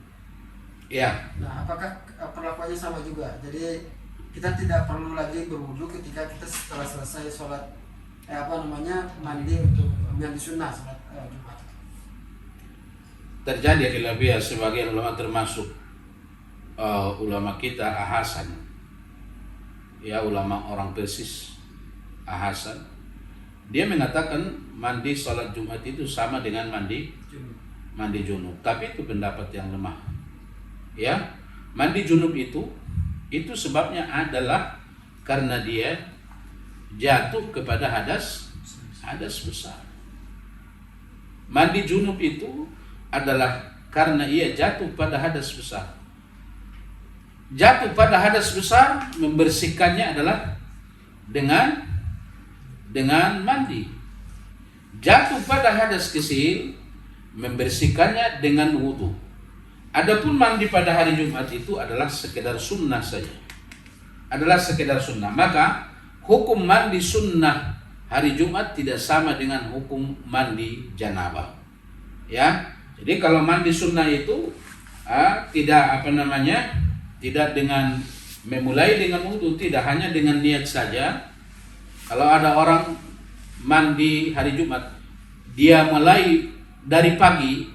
Ya. Nah, apakah perlakuannya sama juga? Jadi kita tidak perlu lagi berwudu ketika kita setelah selesai sholat mandi untuk yang disunnah sholat Jumat. Terjadi khilafiyah sebagian ulama, termasuk ulama kita Hasan, ya, ulama orang Persis Hasan, dia mengatakan mandi sholat Jumat itu sama dengan mandi junub. Tapi itu pendapat yang lemah. Ya, mandi junub itu sebabnya adalah karena dia jatuh kepada hadas besar. Mandi junub itu adalah karena ia jatuh pada hadas besar. Jatuh pada hadas besar, membersihkannya adalah dengan mandi. Jatuh pada hadas kecil, membersihkannya dengan wudu. Adapun mandi pada hari Jumat itu adalah sekedar sunnah saja. Adalah sekedar sunnah. Maka hukum mandi sunnah hari Jumat tidak sama dengan hukum mandi janabah. Ya. Jadi kalau mandi sunnah itu tidak tidak dengan memulai dengan wudu, tidak hanya dengan niat saja. Kalau ada orang mandi hari Jumat, dia mulai dari pagi,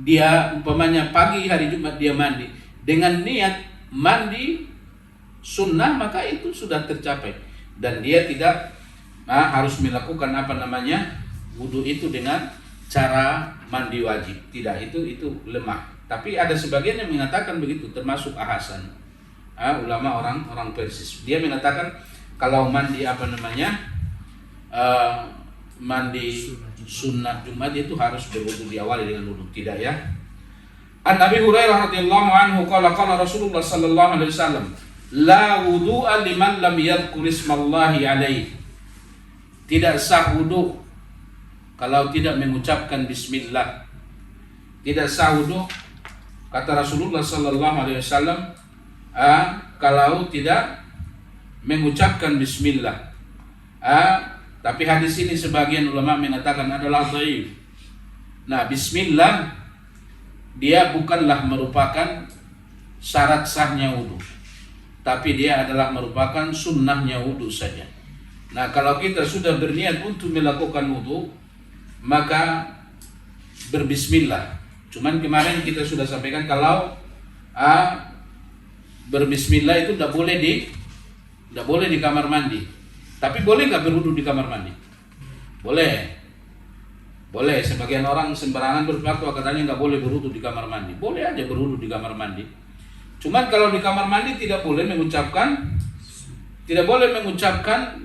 dia umpamanya pagi hari Jumat dia mandi dengan niat mandi sunnah, maka itu sudah tercapai dan dia tidak harus melakukan wudu itu dengan cara mandi wajib. Tidak, itu lemah. Tapi ada sebagian yang mengatakan begitu, termasuk Hasan, ulama orang Persis. Dia mengatakan kalau mandi mandi sunnah Jumat itu harus berwudu, diawali dengan wudu. Tidak ya. An Abi Hurairah radhiyallahu anhu qala Rasulullah sallallahu alaihi wasallam, la wudu'a liman lam yadhkur ismallahi alaihi. Tidak sah wudu kalau tidak mengucapkan bismillah. Tidak sah wudu kata Rasulullah sallallahu alaihi wasallam kalau tidak mengucapkan bismillah. Tapi hadis ini sebagian ulama mengatakan adalah dhaif. Nah, bismillah dia bukanlah merupakan syarat sahnya wudu, tapi dia adalah merupakan sunnahnya wudu saja. Nah, kalau kita sudah berniat untuk melakukan wudu, maka berbismillah. Cuman kemarin kita sudah sampaikan kalau berbismillah itu tidak boleh di kamar mandi. Tapi boleh nggak berwudu di kamar mandi? Boleh. Sebagian orang sembarangan berfatwa katanya nggak boleh berwudu di kamar mandi. Boleh aja berwudu di kamar mandi. Cuman kalau di kamar mandi tidak boleh mengucapkan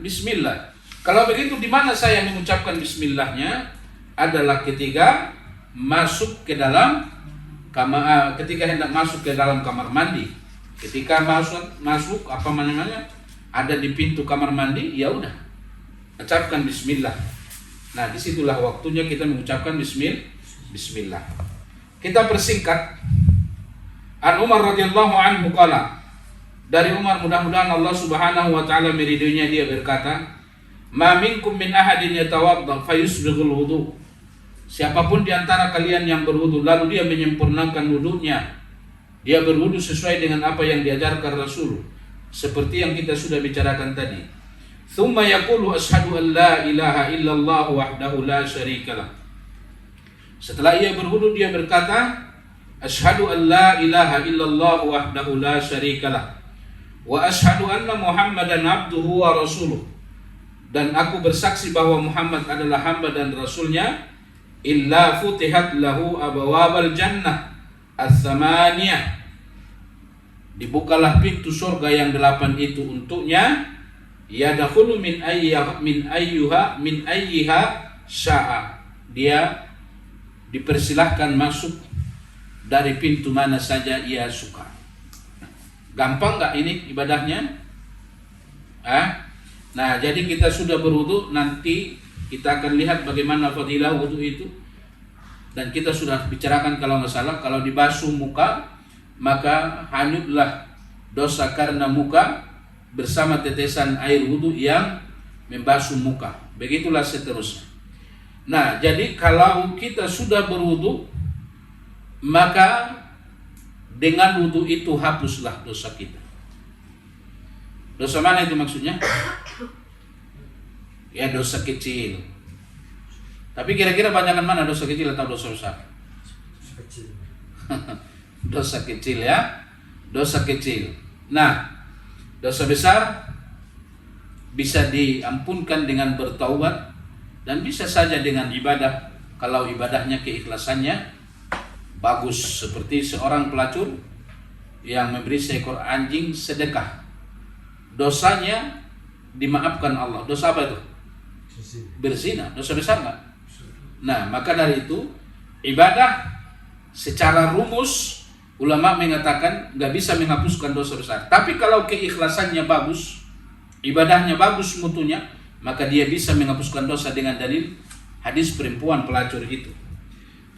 bismillah. Kalau begitu di mana saya mengucapkan bismillahnya? Adalah ketika masuk ke dalam ketika hendak masuk ke dalam kamar mandi. Ketika masuk ada di pintu kamar mandi, ya udah ucapkan bismillah. Nah, disitulah waktunya kita mengucapkan bismillah. Kita persingkat. An Umar radhiyallahu anhu qala, dari Umar, mudah-mudahan Allah Subhanahu wa taala meridhoinya, dia berkata, "Ma minkum min ahadin yatawadda fayusbighul wudu." Siapapun di antara kalian yang berwudu lalu dia menyempurnakan wudunya, dia berwudu sesuai dengan apa yang diajarkan Rasul, seperti yang kita sudah bicarakan tadi. Thumma yaqulu asyhadu an la ilaha illallah wahdahu la syarikalah. Setelah ia berwudu dia berkata, asyhadu an la ilaha illallah wahdahu la syarikalah wa asyhadu anna Muhammadan abduhu wa rasuluh. Dan aku bersaksi bahwa Muhammad adalah hamba dan rasulnya. Illa futihat lahu abwabal jannah ats-tsamaniyah. Dibukalah pintu surga yang 8 itu untuknya. Yadkhulu min ayyiha sya'a. Dia dipersilahkan masuk dari pintu mana saja ia suka. Gampang nggak ini ibadahnya? Nah, jadi kita sudah berwudu, nanti kita akan lihat bagaimana fadilah wudu itu. Dan kita sudah bicarakan kalau nggak salah, kalau dibasuh muka maka hanyutlah dosa karena muka bersama tetesan air wudu yang membasuh muka. Begitulah seterusnya. Nah, jadi kalau kita sudah berwudu, maka dengan wudu itu hapuslah dosa kita. Dosa mana itu maksudnya? Ya, dosa kecil. Tapi kira-kira banyakan mana, dosa kecil atau dosa besar? Kecil. Dosa kecil ya, dosa kecil. Nah, dosa besar bisa diampunkan dengan bertaubat dan bisa saja dengan ibadah. Kalau ibadahnya keikhlasannya bagus, seperti seorang pelacur yang memberi seekor anjing sedekah, dosanya dimaafkan Allah. Dosa apa itu? Berzina. Dosa besar nggak? Nah, maka dari itu ibadah secara rumus ulama mengatakan nggak bisa menghapuskan dosa besar. Tapi kalau keikhlasannya bagus, ibadahnya bagus mutunya, maka dia bisa menghapuskan dosa dengan dalil hadis perempuan pelacur itu.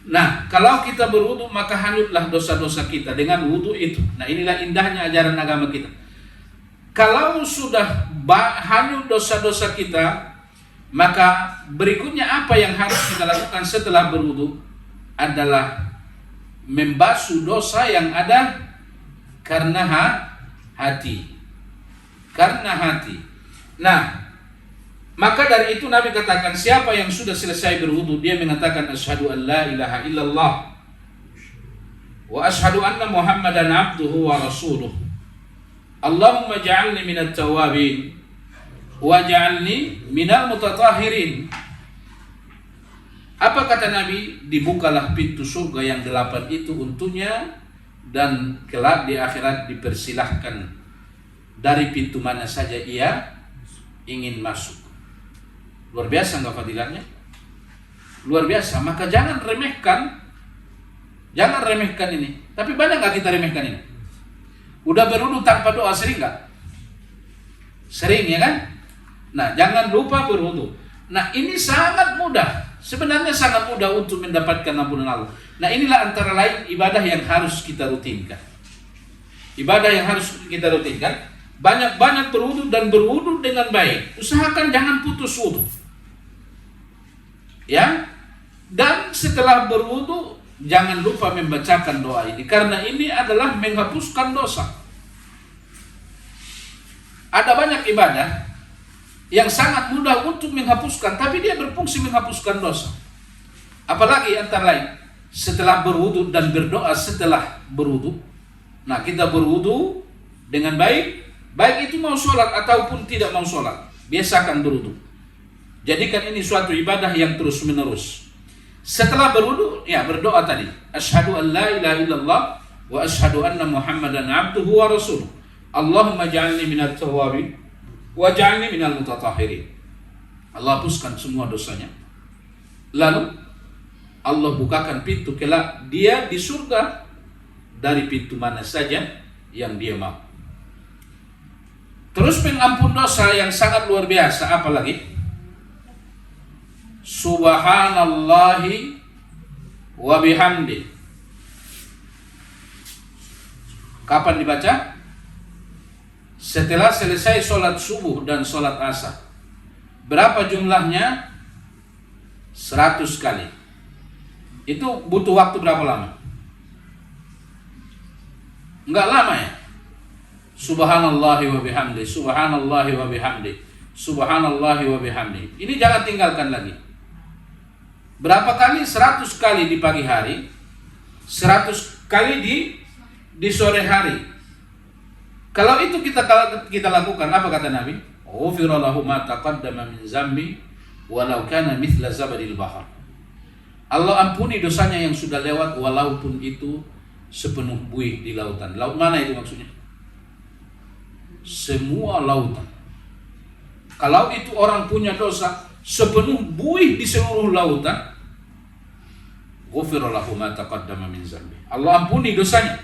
Nah, kalau kita berwudu maka hanyutlah dosa-dosa kita dengan wudu itu. Nah, inilah indahnya ajaran agama kita. Kalau sudah hanyut dosa-dosa kita, maka berikutnya apa yang harus kita lakukan setelah berwudu adalah membasuh dosa yang ada karena hati. Karena hati. Nah, maka dari itu Nabi katakan siapa yang sudah selesai berwudu dia mengatakan asyhadu an la ilaha illallah wa asyhadu anna Muhammadan abduhu wa rasuluh. Allahumma ja'alni minat tawabin wa ja'alni minal mutatahhirin. Apa kata Nabi? Dibukalah pintu surga yang 8 itu untuknya dan kelak di akhirat dipersilahkan dari pintu mana saja ia ingin masuk. Luar biasa enggak fadilahnya? Luar biasa. Maka jangan remehkan ini. Tapi banyak enggak kita remehkan ini? Udah berwudu tanpa doa sering enggak? Sering ya kan? Nah, jangan lupa berwudu. Nah, ini sangat mudah. Sebenarnya sangat mudah untuk mendapatkan ampunan Allah. Nah, inilah antara lain ibadah yang harus kita rutinkan. Ibadah yang harus kita rutinkan. Banyak-banyak berwudu dan berwudu dengan baik. Usahakan jangan putus wudu. Ya, dan setelah berwudu jangan lupa membacakan doa ini karena ini adalah menghapuskan dosa. Ada banyak ibadah yang sangat mudah untuk menghapuskan, tapi dia berfungsi menghapuskan dosa. Apalagi antara lain setelah berwudu dan berdoa setelah berwudu. Nah, kita berwudu dengan baik itu mau sholat ataupun tidak mau sholat, biasakan berwudu. Jadikan ini suatu ibadah yang terus menerus. Setelah berwudu, ya berdoa tadi. Asyhadu an la ilaha illallah wa asyhadu anna Muhammadan abduhu wa rasuluh. Allahumma ja'alni minat tawabin wa ja'alni minal mutatahhirin. Allah hapuskan semua dosanya. Lalu Allah bukakan pintu kelak dia di surga dari pintu mana saja yang dia mau. Terus pengampun dosa yang sangat luar biasa apalagi? Subhanallahi wa bihamdi. Kapan dibaca? Setelah selesai sholat subuh dan sholat asar. Berapa jumlahnya? 100 kali. Itu butuh waktu berapa lama? Enggak lama ya? Subhanallahi wa bihamdi, subhanallahi wa bihamdi, subhanallahi wa bihamdi. Ini jangan tinggalkan lagi. Berapa kali? 100 kali di pagi hari, 100 kali di sore hari. Kalau itu kita lakukan, apa kata Nabi? Ghufira lahu ma taqaddama min zambi walau kana mithla zabadil bahar. Allah ampuni dosanya yang sudah lewat walaupun itu sepenuh buih di lautan. Laut mana itu maksudnya? Semua lautan. Kalau itu orang punya dosa sepenuh buih di seluruh lautan, ghufira lahu ma taqaddama min zambi. Allah ampuni dosanya.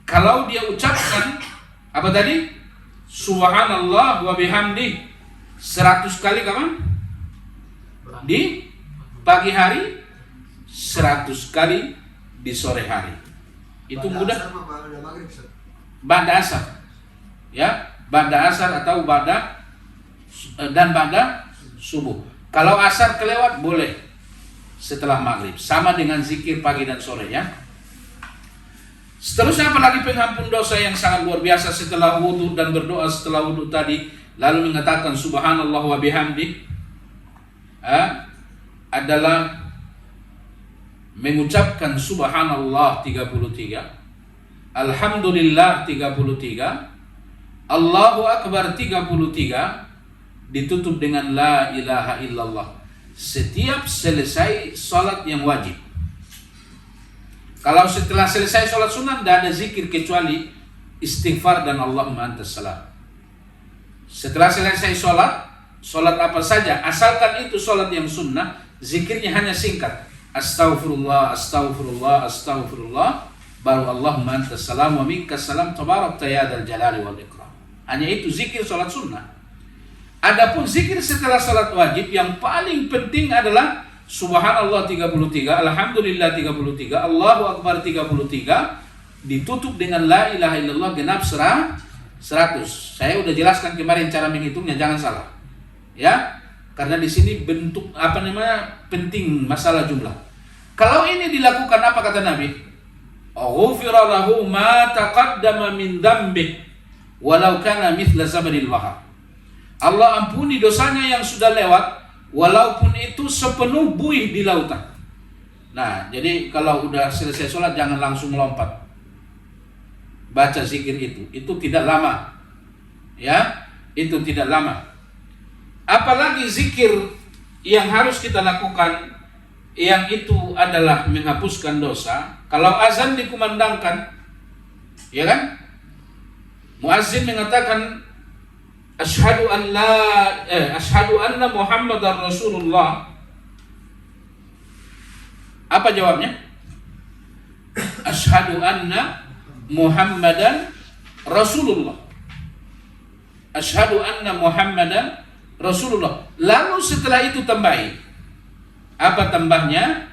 Kalau dia ucapkan apa tadi? Subhanallah wa bihamdi 100 kali kapan? Di pagi hari, 100 kali di sore hari. Itu mudah. Ba'da asar. Ya, ba'da asar atau ba'da subuh. Kalau asar kelewat boleh setelah maghrib. Sama dengan zikir pagi dan sore ya. Seterusnya apalagi pengampun dosa yang sangat luar biasa setelah wudu dan berdoa setelah wudu tadi lalu mengatakan subhanallah wa bihamdi adalah mengucapkan subhanallah 33, alhamdulillah 33, Allahu akbar 33, ditutup dengan la ilaha illallah setiap selesai salat yang wajib. Kalau setelah selesai sholat sunnah tidak ada zikir kecuali istighfar dan Allahumma antas salam. Setelah selesai sholat apa saja, asalkan itu sholat yang sunnah, zikirnya hanya singkat. Astaghfirullah, astaghfirullah, astaghfirullah, baru Allahumma antas salam wa minkas salam tabarakta ya dzal jalali wal ikram. Hanya itu zikir sholat sunnah. Adapun zikir setelah sholat wajib yang paling penting adalah Subhanallah 33, Alhamdulillah 33, Allahu Akbar 33, ditutup dengan la ilaha illallah genap 100. Saya udah jelaskan kemarin cara menghitungnya, jangan salah. Ya, karena di sini bentuk penting masalah jumlah. Kalau ini dilakukan apa kata Nabi? Ghufira lahu ma taqaddama min dzambih walau kana mithla zabadil bahr. Allah ampuni dosanya yang sudah lewat walaupun itu sepenuh buih di lautan. Nah, jadi kalau udah selesai sholat jangan langsung melompat. Baca zikir itu tidak lama. Ya, itu tidak lama. Apalagi zikir yang harus kita lakukan yang itu adalah menghapuskan dosa. Kalau azan dikumandangkan, ya kan? Muazzin mengatakan Ashhadu anna Muhammadar Rasulullah. Apa jawabnya? Ashhadu anna Muhammadan Rasulullah. Ashhadu anna Muhammadan Rasulullah. Lalu setelah itu tambahi. Apa tambahnya?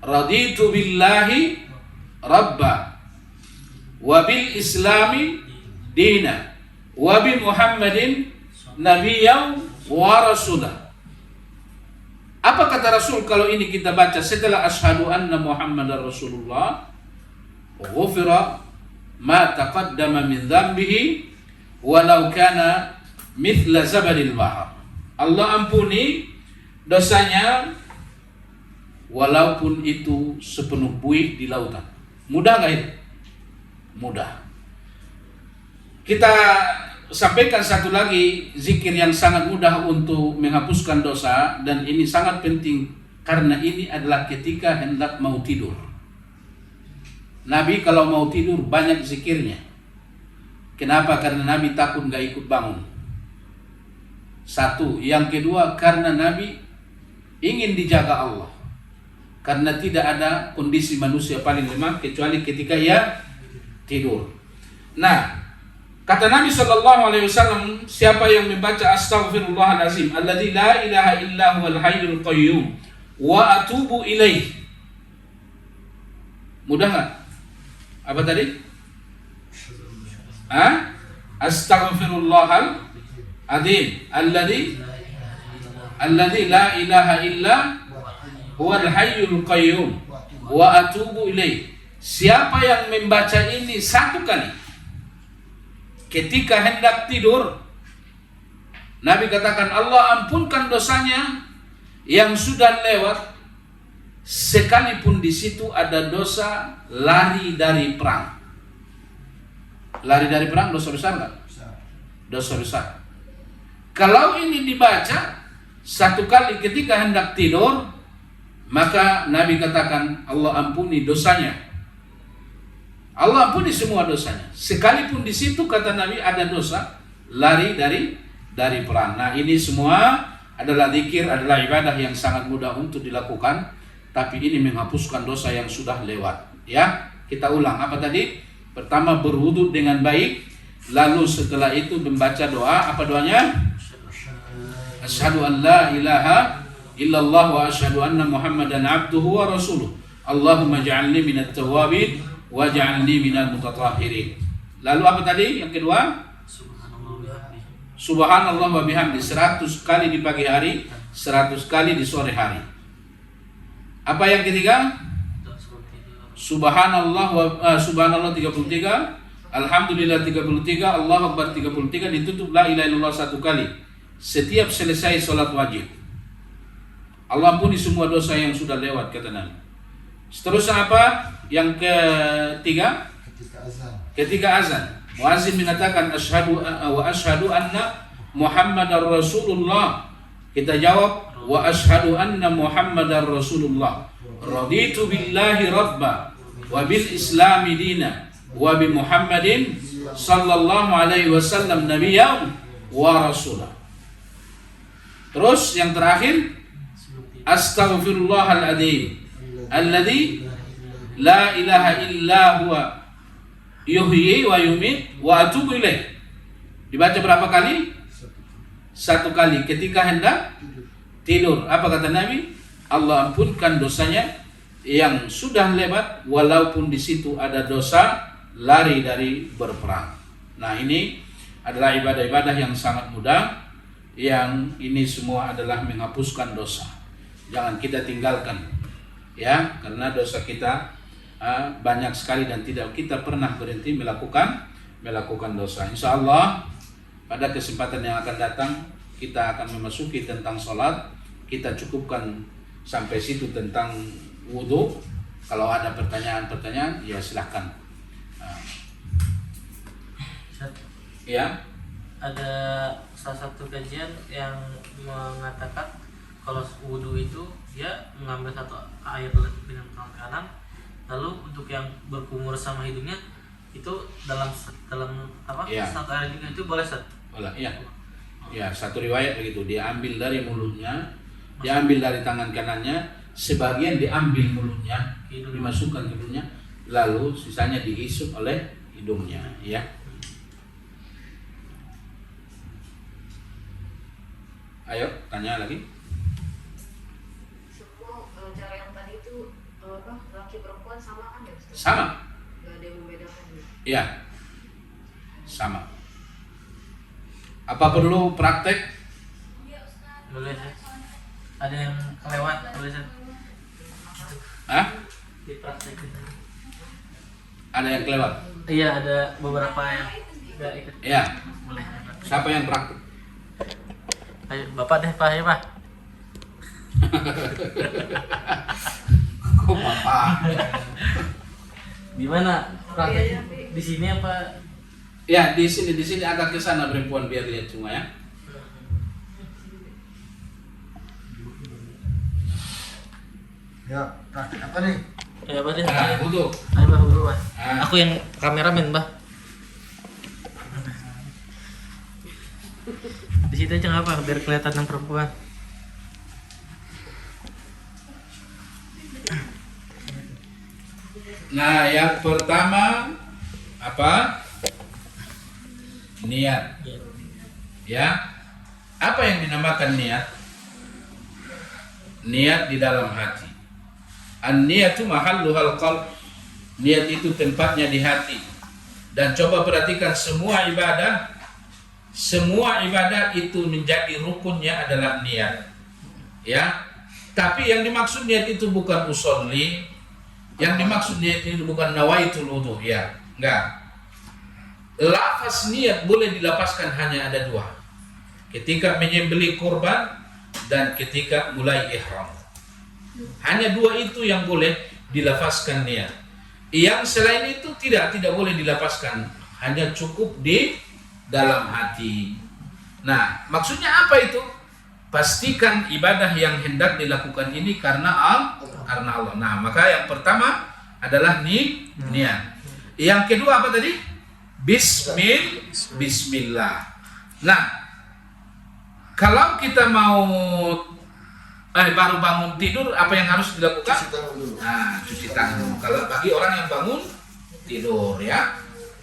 Raditu billahi rabba wa bil islami dina wa bi Muhammadin nabiyyan wa rasulah. Apa kata Rasul kalau ini kita baca setelah asyhadu anna Muhammadar Rasulullah? Ghufira ma taqaddama min dzambihi walau kana mithla zabadil bahr. Allah ampuni dosanya walaupun itu sepenuh buih di lautan. Mudah nggak itu? Mudah. Kita sampaikan satu lagi zikir yang sangat mudah untuk menghapuskan dosa, dan ini sangat penting karena ini adalah ketika hendak mau tidur. Nabi kalau mau tidur banyak zikirnya. Kenapa? Karena Nabi takut nggak ikut bangun. Satu, yang kedua karena Nabi ingin dijaga Allah. Karena tidak ada kondisi manusia paling lemah kecuali ketika ia tidur. Nah, kata Nabi SAW, siapa yang membaca astaghfirullahalazim alladzi la ilaha illa huwal hayyul qayyum wa atubu ilaih. Mudah nggak? Apa tadi? Astaghfirullahalazim alladzi la ilaha illa huwal hayyul qayyum wa atubu ilaih. Siapa yang membaca ini satu kali ketika hendak tidur, Nabi katakan Allah ampunkan dosanya yang sudah lewat, sekalipun di situ ada dosa lari dari perang. Lari dari perang dosa besar nggak? Dosa besar. Kalau ini dibaca satu kali ketika hendak tidur, maka Nabi katakan Allah ampuni dosanya. Allah ampuni semua dosanya. Sekalipun di situ kata Nabi ada dosa lari dari perang. Nah, ini semua adalah zikir, adalah ibadah yang sangat mudah untuk dilakukan, tapi ini menghapuskan dosa yang sudah lewat. Ya, kita ulang apa tadi? Pertama berwudu dengan baik, lalu setelah itu membaca doa. Apa doanya? Asyhadu an la ilaha illallah wa asyhadu anna Muhammadan abduhu wa rasuluh. Allahumma ja'alni minat tawwabin waj'alni minal mutatahhirin. Lalu apa tadi? Yang kedua? Subhanallah wa bihamdi 100 kali di pagi hari, 100 kali di sore hari. Apa yang ketiga? Subhanallah 33, Alhamdulillah 33, Allahu Akbar 33, ditutup la ilaha illallah 1 kali. Setiap selesai sholat wajib. Allah ampuni semua dosa yang sudah lewat kata Nabi. Seterusnya apa? Yang ketiga? Ketika azan. Muazzin mengatakan asyhadu anna Muhammadar Rasulullah. Kita jawab wa asyhadu anna Muhammadar Rasulullah. Raditu billahi rabba wa bil islami dina wa bi Muhammadin sallallahu alaihi wasallam nabiyyan wa rasulah. Terus yang terakhir, astaghfirullahaladzim alladzi la ilaha illa huwa yuhyi wa yumit wa atubu ilaih. Dibaca berapa kali? 1 kali ketika hendak tidur. Apa kata Nabi? Allah ampunkan dosanya yang sudah lewat, walaupun di situ ada dosa lari dari berperang. Nah, ini adalah ibadah-ibadah yang sangat mudah, yang ini semua adalah menghapuskan dosa. Jangan kita tinggalkan, ya, karena dosa kita banyak sekali dan tidak kita pernah berhenti melakukan dosa. Insya Allah pada kesempatan yang akan datang kita akan memasuki tentang sholat. Kita cukupkan sampai situ tentang wudhu. Kalau ada pertanyaan-pertanyaan, ya silahkan. Ya. Ada salah satu kajian yang mengatakan kalau wudhu itu dia mengambil satu air dengan tangan kanan, lalu untuk yang berkumur sama hidungnya itu dalam apa? Ya. Satu air juga itu boleh, Ustaz? Boleh, iya. Ya, satu riwayat begitu, dia ambil dari mulutnya, dia ambil dari tangan kanannya, sebagian diambil mulutnya, dimasukkan ke hidungnya, lalu sisanya dihisap oleh hidungnya, ya. Ayo, tanya lagi. Semua cara yang tadi itu laki perempuan sama kan ya, Ustaz? Sama. Gak ada yang membedakan gitu. Ya, sama. Apa perlu praktek? Boleh, Ustaz. Ada yang lewat, boleh, Ustaz? Hah? Dipraktekin. Ada yang kelewat? Iya, ada beberapa yang nggak ikut. Ya. Boleh. Siapa yang praktek? Ayo, Bapak deh, Pak, ya, Pak. Kok bapak? Gimana? Praktek di sini apa? Ya, di sini agak ke sana perempuan biar lihat semua ya. Ya, praktek apa nih? Ya, Pak deh. Nah, wudhu. Ayo, Pak, dulu, Pak. Ah. Aku yang kameramen, Pak. Di situ aja nggak apa, biar kelihatan yang perempuan. Nah, yang pertama apa? Niat. Ya. Apa yang dinamakan niat? Niat di dalam hati. An-niyatu mahalluhal qalb. Niat itu tempatnya di hati. Dan coba perhatikan semua ibadah itu menjadi rukunnya adalah niat. Ya. Tapi yang dimaksud niat itu bukan usolli. Yang dimaksud niat itu bukan nawaitul wudhu, ya. Enggak. Lafaz niat boleh dilapaskan hanya ada dua. Ketika menyembelih kurban dan ketika mulai ihram. Hanya dua itu yang boleh dilafazkan niat. Yang selain itu tidak boleh dilapaskan, hanya cukup di dalam hati. Nah, maksudnya apa itu? Pastikan ibadah yang hendak dilakukan ini karena Allah. Nah, maka yang pertama adalah niat. Yang kedua apa tadi? Bismillah. Nah, kalau kita mau baru bangun tidur, apa yang harus dilakukan? Cuci tangan dulu. Nah, cuci tangan. Kalau bagi orang yang bangun tidur, ya.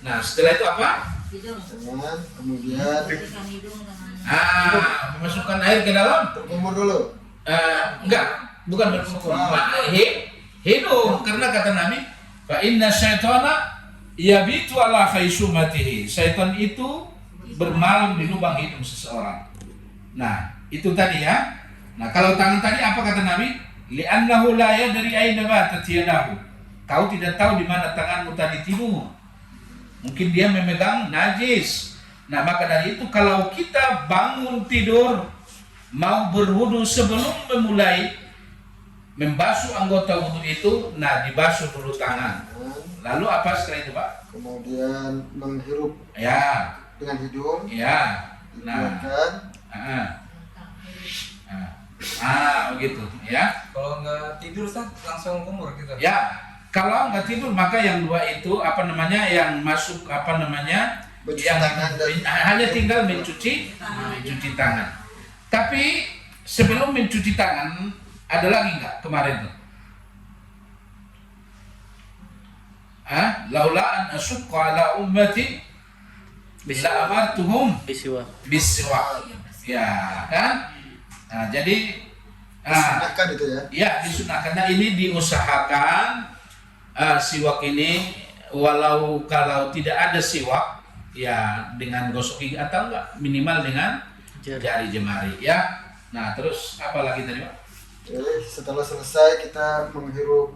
Nah, setelah itu apa? Tangan, kemudian Memasukkan air ke dalam. berkumur dulu. Enggak, bukan berkumur. Hidung, karena kata Nabi, fa inna syaitana yabitu ala khaysumatihi. Syaitan itu bermalam di lubang hidung seseorang. Nah, itu tadi ya. Nah, kalau tangan tadi apa kata Nabi? Li'annahu la yadri aina batat yadahu. Kau tidak tahu di mana tanganmu tadi tidur. Mungkin dia memegang najis. Nah, maka dari itu kalau kita bangun tidur mau berwudu sebelum memulai membasuh anggota wudu itu, nah dibasuh dulu tangan. Lalu apa setelah itu, Pak? Kemudian menghirup Ya. dengan hidung. Ya. Nah. Dibuatkan. Begitu ya. Kalau nggak tidur Ustaz, langsung kumur gitu. Ya, kalau nggak tidur maka yang dua itu yang masuk Mencuci yang tangan dan- hanya tinggal mencuci tangan. Tapi sebelum mencuci tangan ada lagi nggak kemarin tuh? Laula an asyqa ala ummati la amartuhum Bisiwa. biswak. Ya, kan? Nah, jadi disunahkan itu ya. Ya, disunahkan. Nah, ini diusahakan siwak ini walau kalau tidak ada siwak ya dengan gosok gigi atau enggak minimal dengan jari jemari ya. Nah, terus apa lagi tadi, Pak? Jadi setelah selesai kita menghirup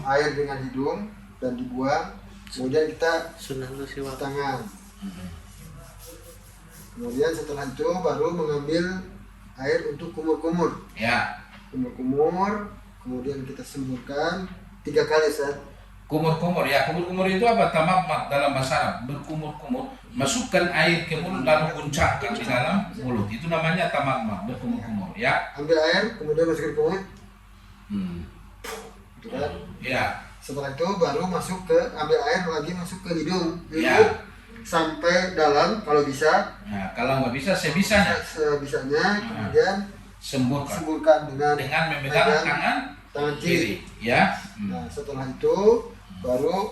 air dengan hidung dan dibuang, kemudian kita Sunnah lu siwak. tangan. Kemudian setelah itu baru mengambil air untuk kumur-kumur. Ya, Kumur-kumur, kemudian kita semburkan 3 kali Ustaz. kumur-kumur ya. Kumur-kumur itu apa? Tamatmat dalam bahasa Arab, berkumur-kumur. Masukkan air ke mulut lalu guncangkan di dalam mulut. Itu namanya tamatmat, berkumur-kumur ya. Ambil air, kemudian masukin ke mulut, gitu kan. Ya. Setelah itu baru masuk ke ambil air lagi masuk ke hidung, Ya. sampai dalam kalau bisa. Nah, kalau nggak bisa sebisanya Sebisanya, kemudian semburkan semburkan dengan memegang tangan kiri. ya. Nah, setelah itu baru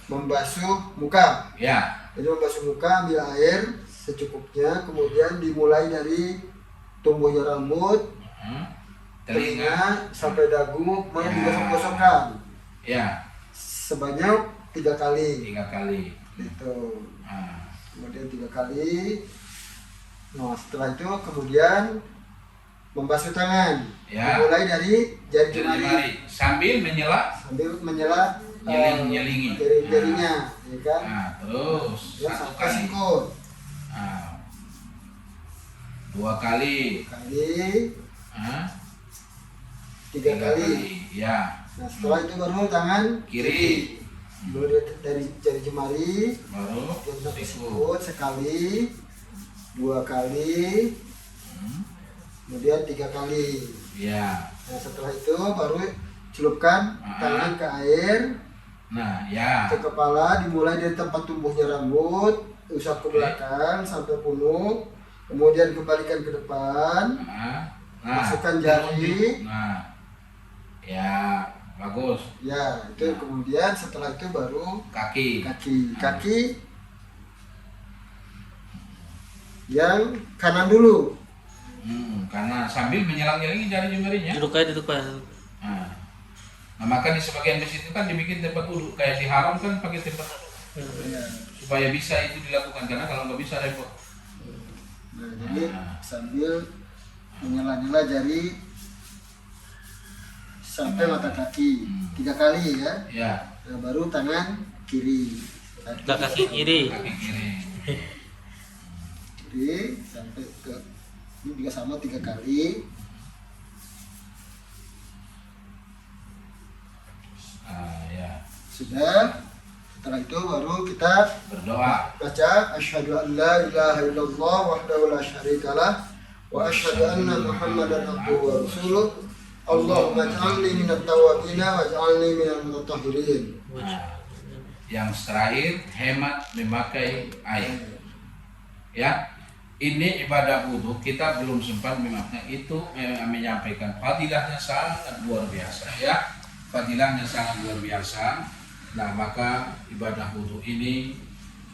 membasuh muka. Ya. Jadi membasuh muka, ambil air secukupnya, kemudian dimulai dari tumbuhnya rambut, telinga sampai dagu, mau digosok-gosokkan Ya, sebanyak 3 kali. 3 kali. Itu. Nah, Kemudian 3 kali. Nah, setelah itu kemudian membasuh tangan. Ya. Dimulai dari jari jari jemari jemari sambil menyela menyelah jari-jarinya, ya kan? Nah, terus Ya, 1 sampai kali. sikut. Nah, 2 kali. 2 kali, Nah, 3 3 kali. Ya. Nah, setelah itu baru tangan Kiri. Dulu dari jari jemari, Baru kemudian sampai sikut. sikut sekali, 2 kali, kemudian 3 kali. Ya. Nah, setelah itu baru celupkan tangan ke air, Nah, ya. ke kepala, dimulai dari tempat tumbuhnya rambut, usap ke belakang sampai penuh, kemudian kembalikan ke depan, Nah, masukkan jari. Nah, ya, bagus. Ya, itu kemudian setelah itu baru Kaki. kaki yang kanan dulu. Karena sambil menyelang-nyelangi jari jemarinya. Duduk aja. Nah, maka di sebagian di situ kan dibikin tempat wudhu kayak di haram kan pakai tempat wudhu supaya bisa itu dilakukan, karena kalau nggak bisa repot. Nah, jadi sambil menyela-nyela jari sampai mata kaki 3 kali ya. Ya. Nah, baru tangan kiri. Kaki kiri. Kaki kiri. Kiri sampai ke ini juga sama 3 kali. Ya. Sudah. Setelah itu baru kita Berdoa. baca asyhadu an la ilaha illallah wahdahu la syarikalah wa asyhadu anna muhammadan abduhu wa rasuluh. Allahumma ij'alni minat tawwabina waj'alni minal mutatahhirin. Yang terakhir, hemat memakai air. Ya. Ini ibadah wudhu kita belum sempat memakai itu, menyampaikan fadilahnya sangat luar biasa ya. Fadilahnya sangat luar biasa. Nah, maka ibadah wudhu ini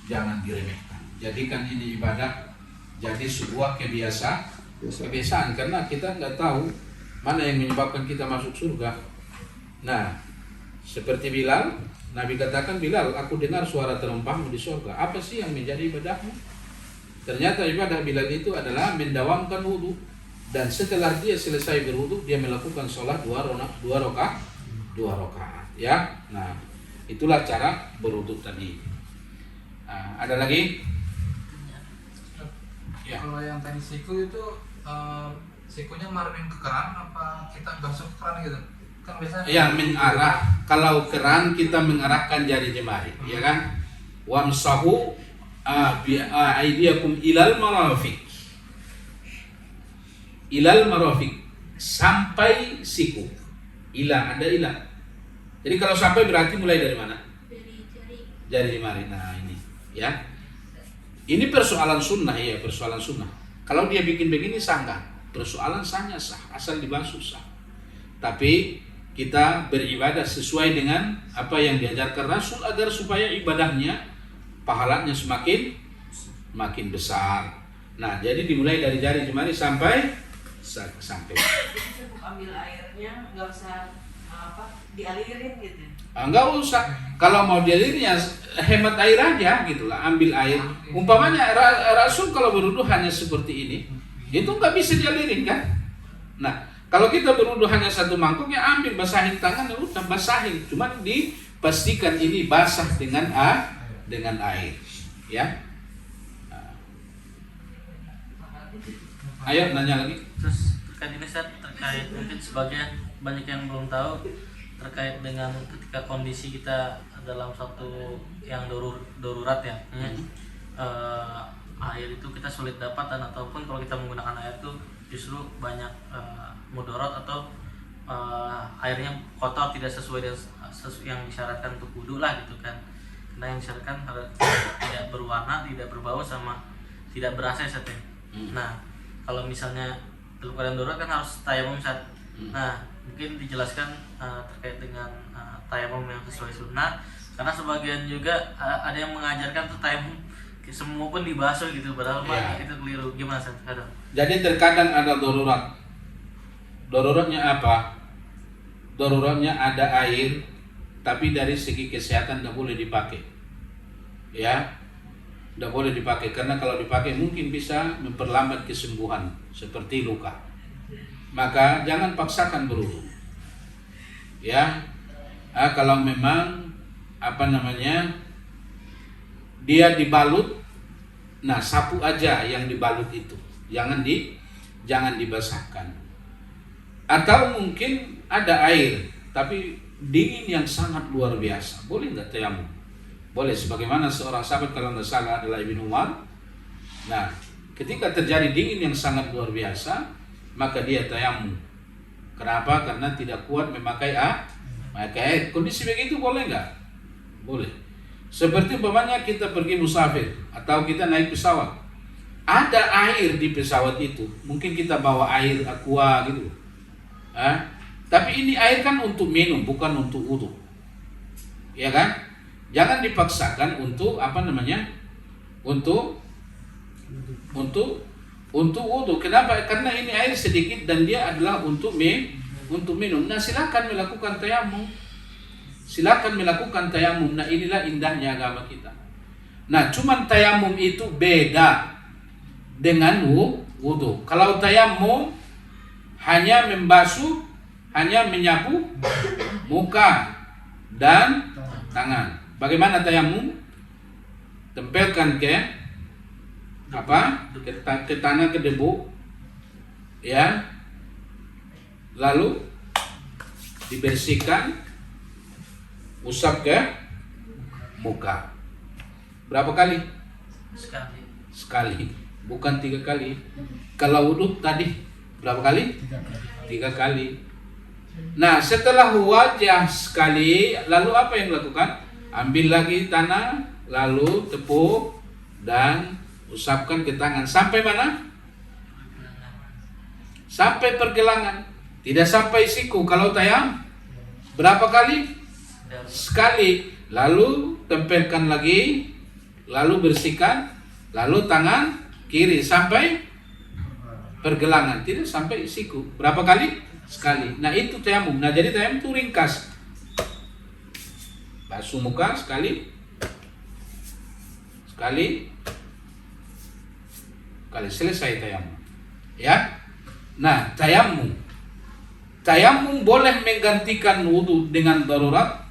jangan diremehkan. Jadikan ini ibadah jadi sebuah kebiasaan, karena kita nggak tahu mana yang menyebabkan kita masuk surga. Nah, seperti Bilal, Nabi katakan, Bilal, aku dengar suara terompahmu di surga. Apa sih yang menjadi ibadahmu? Ternyata ibadah Bilal itu adalah mendawamkan wudhu, dan setelah dia selesai berwudhu dia melakukan sholat 2 rakaat ya. Nah, itulah cara berwudhu tadi. Nah, ada lagi? Ya. Kalau yang tadi siku itu sikunya marin ke keran apa kita basuh ke keran gitu? Kan biasanya Yang mengarah, kalau keran kita mengarahkan jari jemari, ya kan? Wamsahu aidiakum ilal marafiq sampai siku. Ada ilah. Jadi kalau sampai berarti mulai dari mana? Dari Jari jemari. Nah, ini ya. Ini persoalan sunnah ya, persoalan sunnah. Kalau dia bikin begini sah nggak? Persoalan sahnya sah, asal dibasuh sah. Tapi kita beribadah sesuai dengan apa yang diajarkan Rasul agar supaya ibadahnya pahalanya semakin besar. Nah, jadi dimulai dari jari jemari sampai sampai. Itu cukup ambil airnya, nggak usah dialirin gitu. Enggak usah. Kalau mau dialirin ya hemat air aja gitulah, ambil air. Umpamanya Rasul kalau berwudu hanya seperti ini, itu nggak bisa dialirin kan? Nah, kalau kita berwudu hanya satu mangkok ya ambil, basahin tangan ya udah basahin. Cuma dipastikan ini basah dengan air, ya. Ayo nanya lagi. Terus terkait ini Ustaz, terkait mungkin sebagian banyak yang belum tahu terkait dengan ketika kondisi kita dalam satu yang darurat ya, air itu kita sulit dapat, dan ataupun kalau kita menggunakan air itu justru banyak mudarat atau airnya kotor, tidak sesuai dengan yang disyaratkan untuk wudu lah gitu kan. Karena yang disyaratkan harus tidak berwarna, tidak berbau, sama tidak berasa ya. Nah, kalau misalnya dalam keadaan darurat kan harus tayamum Ustaz. Nah, mungkin dijelaskan terkait dengan tayamum yang sesuai sunnah, karena sebagian juga ada yang mengajarkan tuh tayamum semua pun dibasuh gitu, padahal itu keliru. Gimana Ustaz? Jadi terkadang ada darurat. Daruratnya apa? Daruratnya ada air, tapi dari segi kesehatan tidak boleh dipakai. Ya, tidak boleh dipakai karena kalau dipakai mungkin bisa memperlambat kesembuhan seperti luka. Maka jangan paksakan berwudu. Ya, kalau memang dia dibalut, nah sapu aja yang dibalut itu, jangan dibasahkan. Atau mungkin ada air tapi dingin yang sangat luar biasa, boleh nggak tayamum? Boleh, sebagaimana seorang sahabat kalau nggak salah adalah Ibnu Umar. Nah, ketika terjadi dingin yang sangat luar biasa, maka dia tayamum. Kenapa? Karena tidak kuat memakai air. Kondisi begitu boleh nggak? Boleh. Seperti umpamanya kita pergi musafir atau kita naik pesawat, ada air di pesawat itu, mungkin kita bawa air aqua gitu. Tapi ini air kan untuk minum, bukan untuk wudu. Ya kan? Jangan dipaksakan untuk untuk wudu. Kenapa? Karena ini air sedikit dan dia adalah untuk minum. Nah, silakan melakukan tayamum. Nah, inilah indahnya agama kita. Nah, cuman tayamum itu beda dengan wudu. Kalau tayamum hanya membasuh, hanya menyapu muka dan tangan. Bagaimana tayamum? Tempelkan ke tanah, ke debu, ya, lalu dibersihkan, usap ke muka. Berapa kali? Sekali, bukan 3 kali. Kalau wudu tadi berapa kali? 3 kali. Nah, setelah wajah sekali, lalu apa yang dilakukan? Ambil lagi tanah, lalu tepuk dan usapkan ke tangan. Sampai mana? Sampai pergelangan. Tidak sampai siku. Kalau tayamum berapa kali? Sekali. Lalu tempelkan lagi, lalu bersihkan, lalu tangan kiri sampai pergelangan. Tidak sampai siku. Berapa kali? Sekali. Nah, itu tayamum. Nah, jadi tayamum itu ringkas. Basuh muka sekali, selesai tayamum. Ya. Nah, tayamum boleh menggantikan wudu dengan darurat.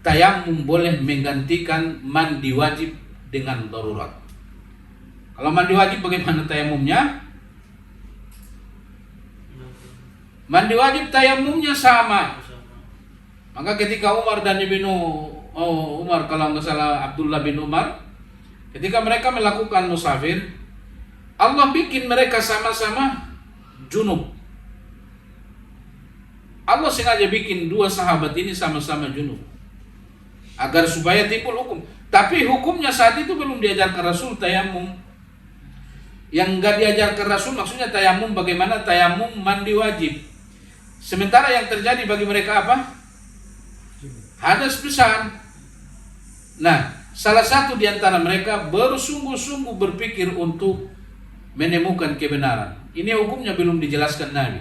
Tayamum boleh menggantikan mandi wajib dengan darurat. Kalau mandi wajib bagaimana tayamumnya? Mandi wajib tayamumnya sama. Maka ketika Umar dan Umar, kalau nggak salah Abdullah bin Umar, ketika mereka melakukan musafir, Allah bikin mereka sama-sama junub. Allah sengaja bikin 2 sahabat ini sama-sama junub agar supaya timbul hukum. Tapi hukumnya saat itu belum diajarkan Rasul tayamum. Yang nggak diajarkan Rasul maksudnya tayamum bagaimana? Tayamum mandi wajib. Sementara yang terjadi bagi mereka apa? Hadas besar. Nah, salah satu di antara mereka bersungguh-sungguh berpikir untuk menemukan kebenaran. Ini hukumnya belum dijelaskan Nabi.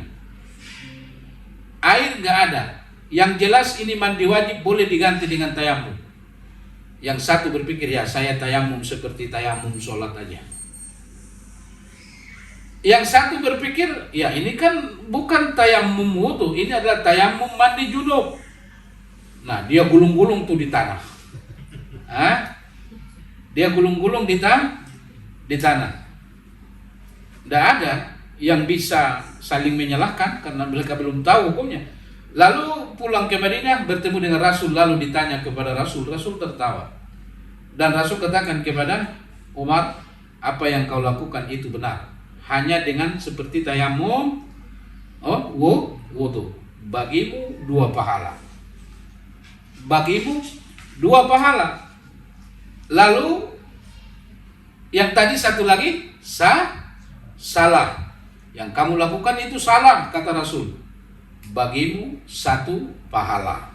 Air nggak ada. Yang jelas ini mandi wajib boleh diganti dengan tayamum. Yang satu berpikir, ya saya tayamum seperti tayamum sholat aja. Yang satu berpikir, ya ini kan bukan tayamum wudu, ini adalah tayamum mandi junub. Nah, dia gulung-gulung tuh di tanah. Hah? Dia gulung-gulung di tanah. Tidak ada yang bisa saling menyalahkan karena mereka belum tahu hukumnya. Lalu pulang ke Madinah bertemu dengan Rasul, lalu ditanya kepada Rasul. Rasul tertawa. Dan Rasul katakan kepada Umar, apa yang kau lakukan itu benar. Hanya dengan seperti tayamum wudu. Bagimu 2 pahala. Bagimu 2 pahala. Lalu yang tadi satu lagi salah. Yang kamu lakukan itu salah, kata Rasul. Bagimu 1 pahala.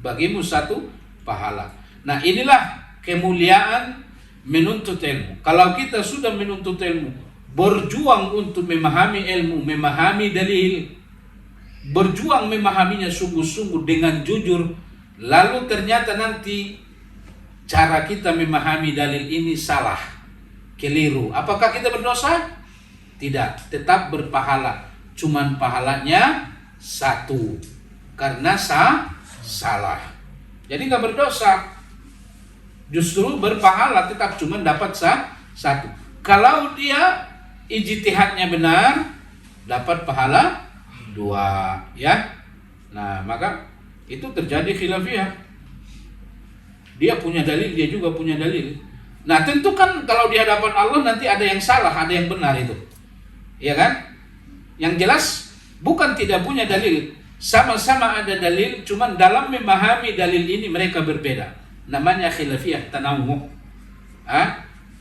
Bagimu 1 pahala. Nah, inilah kemuliaan menuntut ilmu. Kalau kita sudah menuntut ilmu, berjuang untuk memahami ilmu, memahami dalil, berjuang memahaminya sungguh-sungguh dengan jujur, lalu ternyata nanti cara kita memahami dalil ini salah, keliru. Apakah kita berdosa? Tidak, tetap berpahala. Cuman pahalanya 1 karena salah. Jadi nggak berdosa, justru berpahala, tetap cuman dapat 1. Kalau dia ijtihadnya benar, dapat pahala 2, ya. Nah, maka itu terjadi khilafiyah. Dia punya dalil, dia juga punya dalil. Nah, tentu kan kalau di hadapan Allah nanti ada yang salah, ada yang benar itu. Ya kan? Yang jelas bukan tidak punya dalil, sama-sama ada dalil, cuman dalam memahami dalil ini mereka berbeda. Namanya khilafiyah tanawwu'.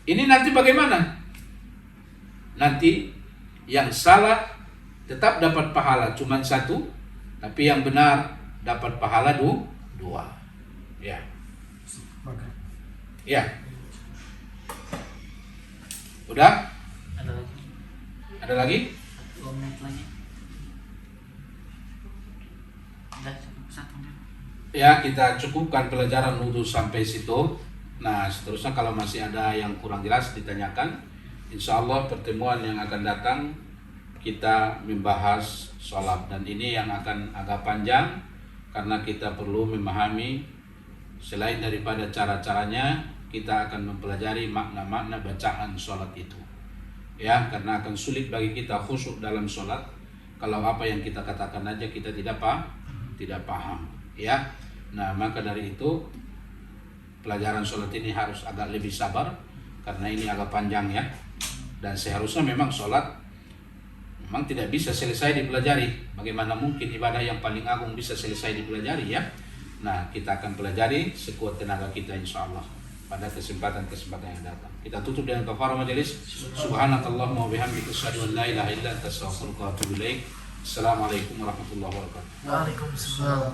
Ini nanti bagaimana? Nanti yang salah tetap dapat pahala cuman 1, tapi yang benar dapat pahala 2. Ya. Ya. Udah? Ada lagi? 2 menit lagi. Udah cukup 1 menit. Ya, kita cukupkan pelajaran wudhu sampai situ. Nah, seterusnya kalau masih ada yang kurang jelas ditanyakan. Insya Allah pertemuan yang akan datang kita membahas sholat, dan ini yang akan agak panjang karena kita perlu memahami selain daripada cara-caranya, kita akan mempelajari makna-makna bacaan sholat itu. Ya, karena akan sulit bagi kita khusyuk dalam sholat kalau apa yang kita katakan aja kita tidak paham. Ya, nah maka dari itu pelajaran sholat ini harus agak lebih sabar karena ini agak panjang ya. Dan seharusnya memang sholat memang tidak bisa selesai dipelajari. Bagaimana mungkin ibadah yang paling agung bisa selesai dipelajari ya? Nah, kita akan pelajari sekuat tenaga kita insya Allah pada kesempatan-kesempatan yang datang. Kita tutup dengan kafarah majelis. Subhanakallahumma wa bihamdika asyhadu an la ilaha illa anta astaghfiruka wa atubu ilaik. Assalamualaikum warahmatullahi wabarakatuh. Waalaikumsalam.